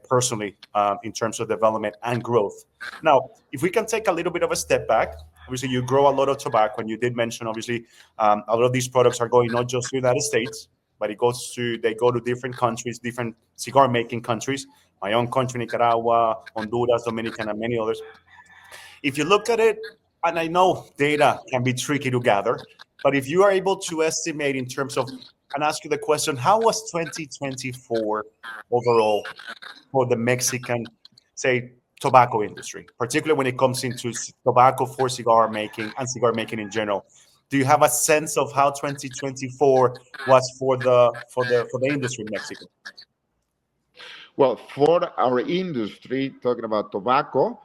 personally in terms of development and growth. Now, if we can take a little bit of a step back, obviously you grow a lot of tobacco, and you did mention obviously a lot of these products are going not just to the United States, but they go to different countries, different cigar making countries. My own country, Nicaragua, Honduras, Dominican, and many others. If you look at it, and I know data can be tricky to gather, but if you are able to estimate in terms of, and ask you the question, how was 2024 overall for the Mexican, say, tobacco industry, particularly when it comes into tobacco for cigar making and cigar making in general? Do you have a sense of how 2024 was for the industry in Mexico? Well, for our industry, talking about tobacco,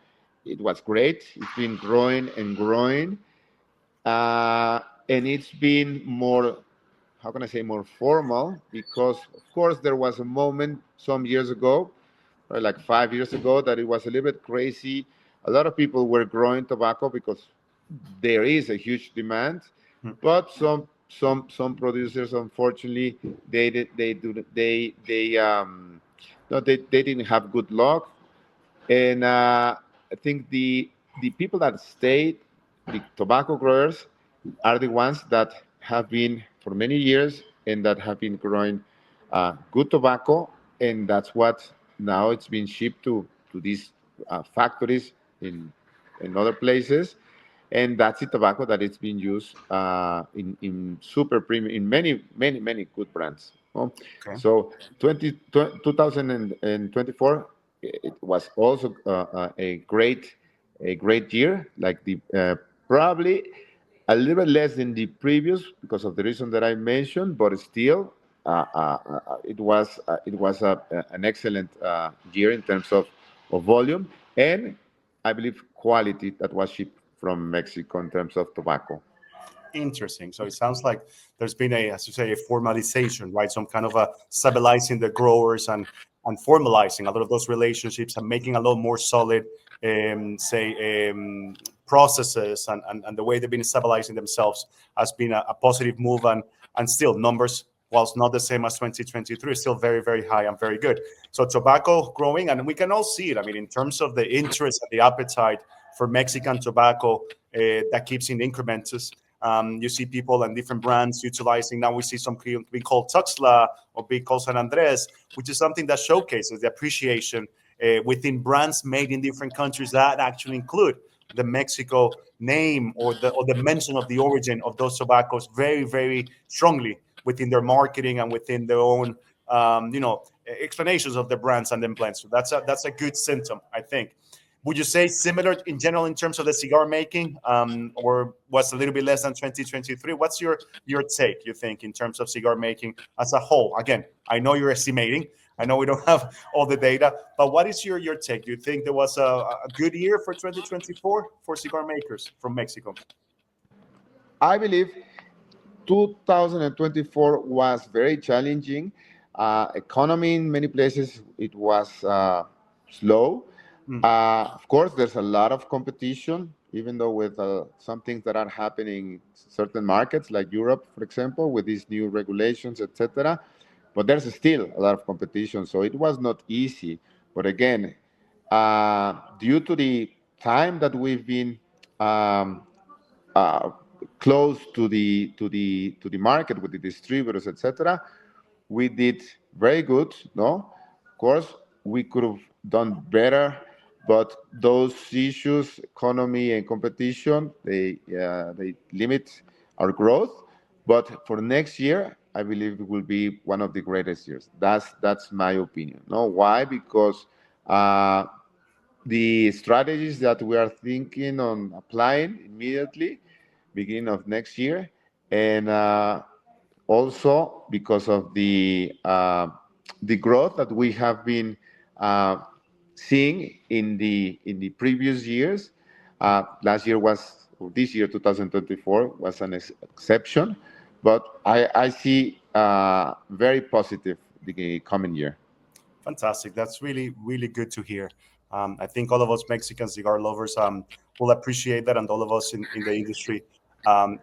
it was great. It's been growing and growing, and it's been more, how can I say, more formal, because of course there was a moment some years ago, or like 5 years ago, that it was a little bit crazy. A lot of people were growing tobacco because there is a huge demand, Hmm. but some producers, unfortunately, they did they do they no, they didn't have good luck, and I think the people that stayed, the tobacco growers, are the ones that have been for many years and that have been growing good tobacco, and that's what now it's been shipped to these factories in other places, and that's the tobacco that it's been used in super premium in many good brands. Oh, Okay. so 2024, it was also a great year, like the probably a little bit less than the previous because of the reason that I mentioned, but still, it was an excellent year in terms of volume, and I believe quality that was shipped from Mexico in terms of tobacco. Interesting. So it sounds like there's been as you say, a formalization, right? Some kind of a stabilizing the growers and formalizing a lot of those relationships and making a lot more solid, processes and the way they've been stabilizing themselves has been a positive move. And still numbers, whilst not the same as 2023, still very, very high and very good. So tobacco growing, and we can all see it. I mean, in terms of the interest and the appetite for Mexican tobacco, that keeps in increments. You see people and different brands utilizing. Now we see some being called Tuxtla or being called San Andres, which is something that showcases the appreciation within brands made in different countries that actually include the Mexico name or the mention of the origin of those tobaccos very, very strongly within their marketing and within their own, explanations of the brands and then blends. So that's a good symptom, I think. Would you say similar in general in terms of the cigar making, or was a little bit less than 2023? What's your take, you think, in terms of cigar making as a whole? Again, I know you're estimating. I know we don't have all the data, but what is your take? Do you think there was a good year for 2024 for cigar makers from Mexico? I believe 2024 was very challenging. Economy in many places it was slow. Of course, there's a lot of competition, even though with some things that are happening in certain markets like Europe, for example, with these new regulations, etc. But there's still a lot of competition, so it was not easy. But again, due to the time that we've been uh, close to the market with the distributors, etc., we did very good. No, of course, we could have done better, but those issues, economy and competition, they limit our growth. But for next year, I believe it will be one of the greatest years. That's my opinion. No, why? Because the strategies that we are thinking on applying immediately, beginning of next year, and also because of the growth that we have been seeing in the previous years. Last year was, or this year 2024 was an exception, but I see very positive the coming year. Fantastic. That's really, really good to hear. I think all of us Mexican cigar lovers will appreciate that, and all of us in the industry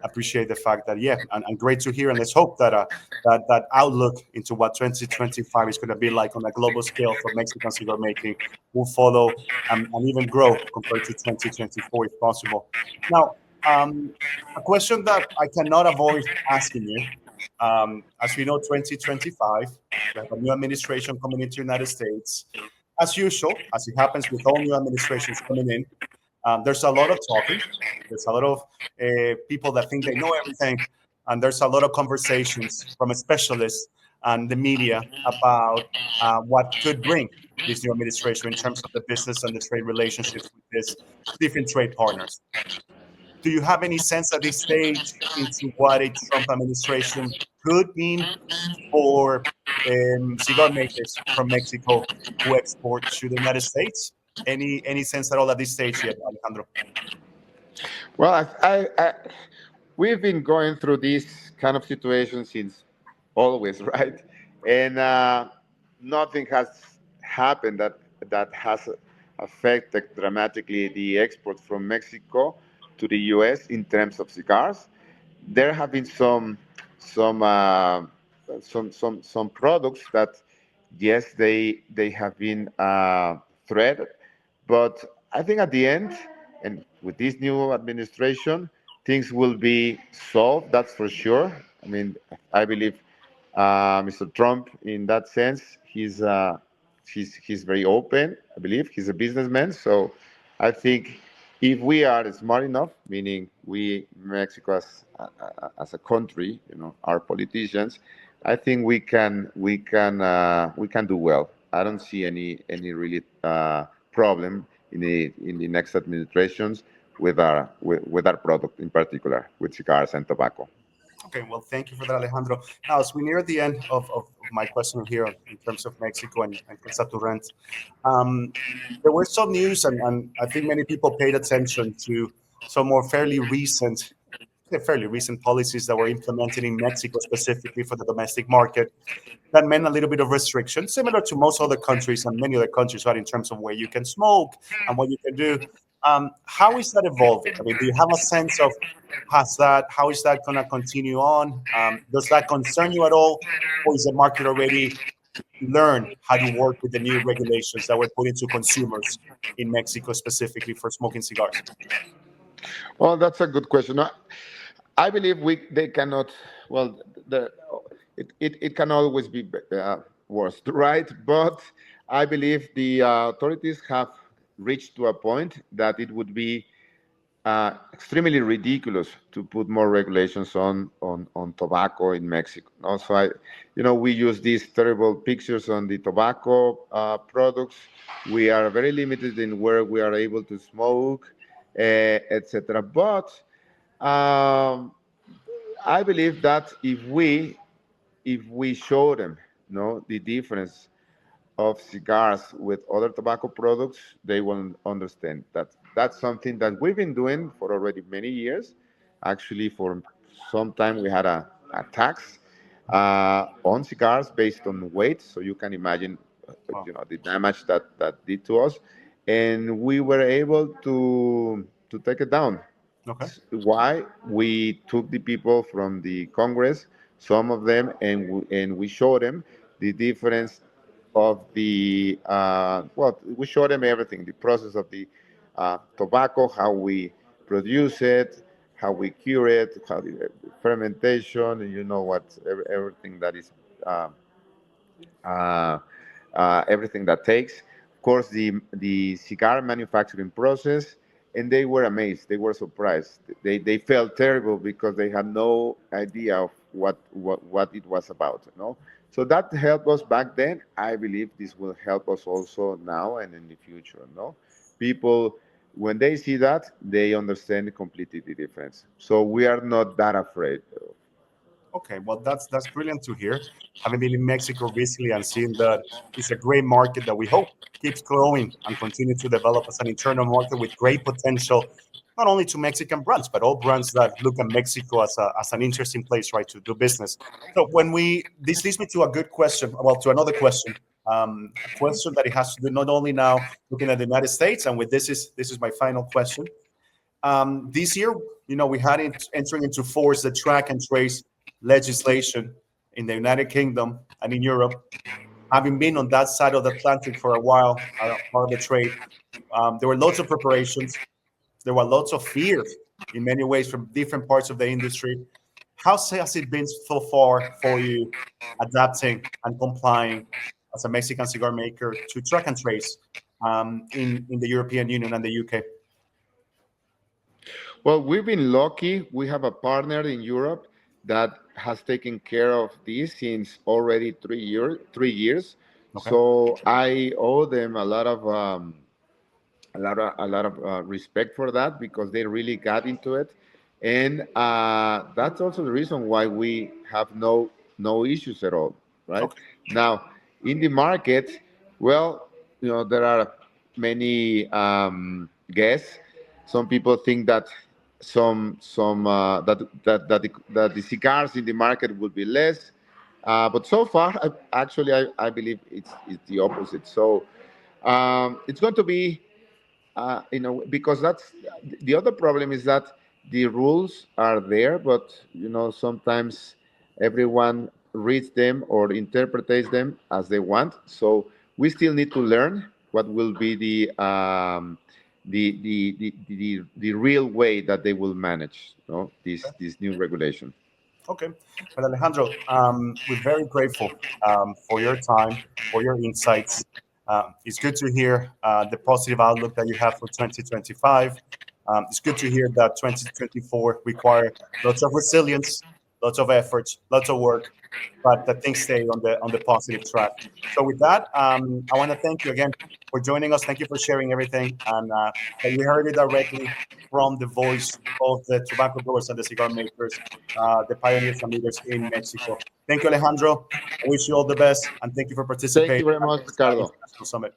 appreciate the fact that, yeah, and great to hear. And let's hope that that outlook into what 2025 is going to be like on a global scale for Mexican cigar making will follow and even grow compared to 2024 if possible. Now, a question that I cannot avoid asking you. As we know, 2025, we have a new administration coming into the United States. As usual, as it happens with all new administrations coming in, there's a lot of talking. There's a lot of people that think they know everything. And there's a lot of conversations from specialists and the media about what could bring this new administration in terms of the business and the trade relationships with these different trade partners. Do you have any sense at this stage into what a Trump administration could mean for cigar makers from Mexico who export to the United States? Any sense at all at this stage yet, Alejandro? Well, we've been going through this kind of situation since always, right? And nothing has happened that has affected dramatically the export from Mexico to the U.S. in terms of cigars. There have been some products that, yes, they have been threatened, but I think at the end, and with this new administration, things will be solved. That's for sure. I mean, I believe Mr. Trump, in that sense, he's very open. I believe he's a businessman, so I think if we are smart enough, meaning we Mexico as a country, our politicians, I think we can do well. I don't see any really problem in the next administrations with our product in particular, with cigars and tobacco. Okay, well, thank you for that, Alejandro. Now, as we near the end of my question here in terms of Mexico and Ricardo Turrent, there were some news, and I think many people paid attention to some more fairly recent fairly recent policies that were implemented in Mexico specifically for the domestic market that meant a little bit of restriction, similar to most other countries and many other countries, right, in terms of where you can smoke and what you can do. How is that evolving? I mean, do you have a sense of how is that going to continue on? Does that concern you at all, or is the market already learn how to work with the new regulations that were put into consumers in Mexico specifically for smoking cigars? Well, that's a good question. I believe they cannot. Well, it can always be worse, right? But I believe the authorities have reached to a point that it would be extremely ridiculous to put more regulations on tobacco in Mexico. Also, we use these terrible pictures on the tobacco products. We are very limited in where we are able to smoke, etc. But I believe that if we show them, the difference of cigars with other tobacco products, they will understand that that's something that we've been doing for already many years. Actually, for some time, we had a tax on cigars based on weight, so you can imagine, Wow. the damage that did to us, and we were able to take it down. Okay. Why? We took the people from the Congress, some of them, and we showed them the difference of the we showed them everything, the process of the tobacco, how we produce it, how we cure it, how the fermentation, and everything that is uh, everything that takes. Of course, the cigar manufacturing process, and they were amazed. They were surprised. They felt terrible because they had no idea of what it was about. So that helped us back then. I believe this will help us also now and in the future. People, when they see that, they understand completely the difference. So we are not that afraid. Okay, well, that's brilliant to hear. Having been in Mexico recently and seeing that it's a great market that we hope keeps growing and continue to develop as an internal market with great potential, not only to Mexican brands, but all brands that look at Mexico as an interesting place, right, to do business. So this leads me to a good question, well, to another question, a question that it has to do not only now looking at the United States, and with this is my final question. This year, we had it entering into force the track and trace legislation in the United Kingdom and in Europe. Having been on that side of the Atlantic for a while, part of the trade, there were lots of preparations. There were lots of fears in many ways from different parts of the industry. How has it been so far for you adapting and complying as a Mexican cigar maker to track and trace in the European Union and the UK? Well, we've been lucky. We have a partner in Europe that has taken care of this since already 3 years. Okay. So I owe them a lot of respect for that because they really got into it, and that's also the reason why we have no issues at all. Right Okay. now, in the market, well, there are many guests. Some people think that the cigars in the market will be less, but so far, I believe it's the opposite. So it's going to be, because that's the other problem is that the rules are there, but sometimes everyone reads them or interprets them as they want. So we still need to learn what will be the real way that they will manage this new regulation. Okay. Well, Alejandro, we're very grateful for your time, for your insights. It's good to hear the positive outlook that you have for 2025. It's good to hear that 2024 require lots of resilience, lots of efforts, lots of work, but that things stay on the positive track. So with that, I want to thank you again for joining us. Thank you for sharing everything, and that you heard it directly from the voice of the tobacco growers and the cigar makers, the pioneers and leaders in Mexico. Thank you, Alejandro. I wish you all the best, and thank you for Thank participating you very at much, this Ricardo. international summit.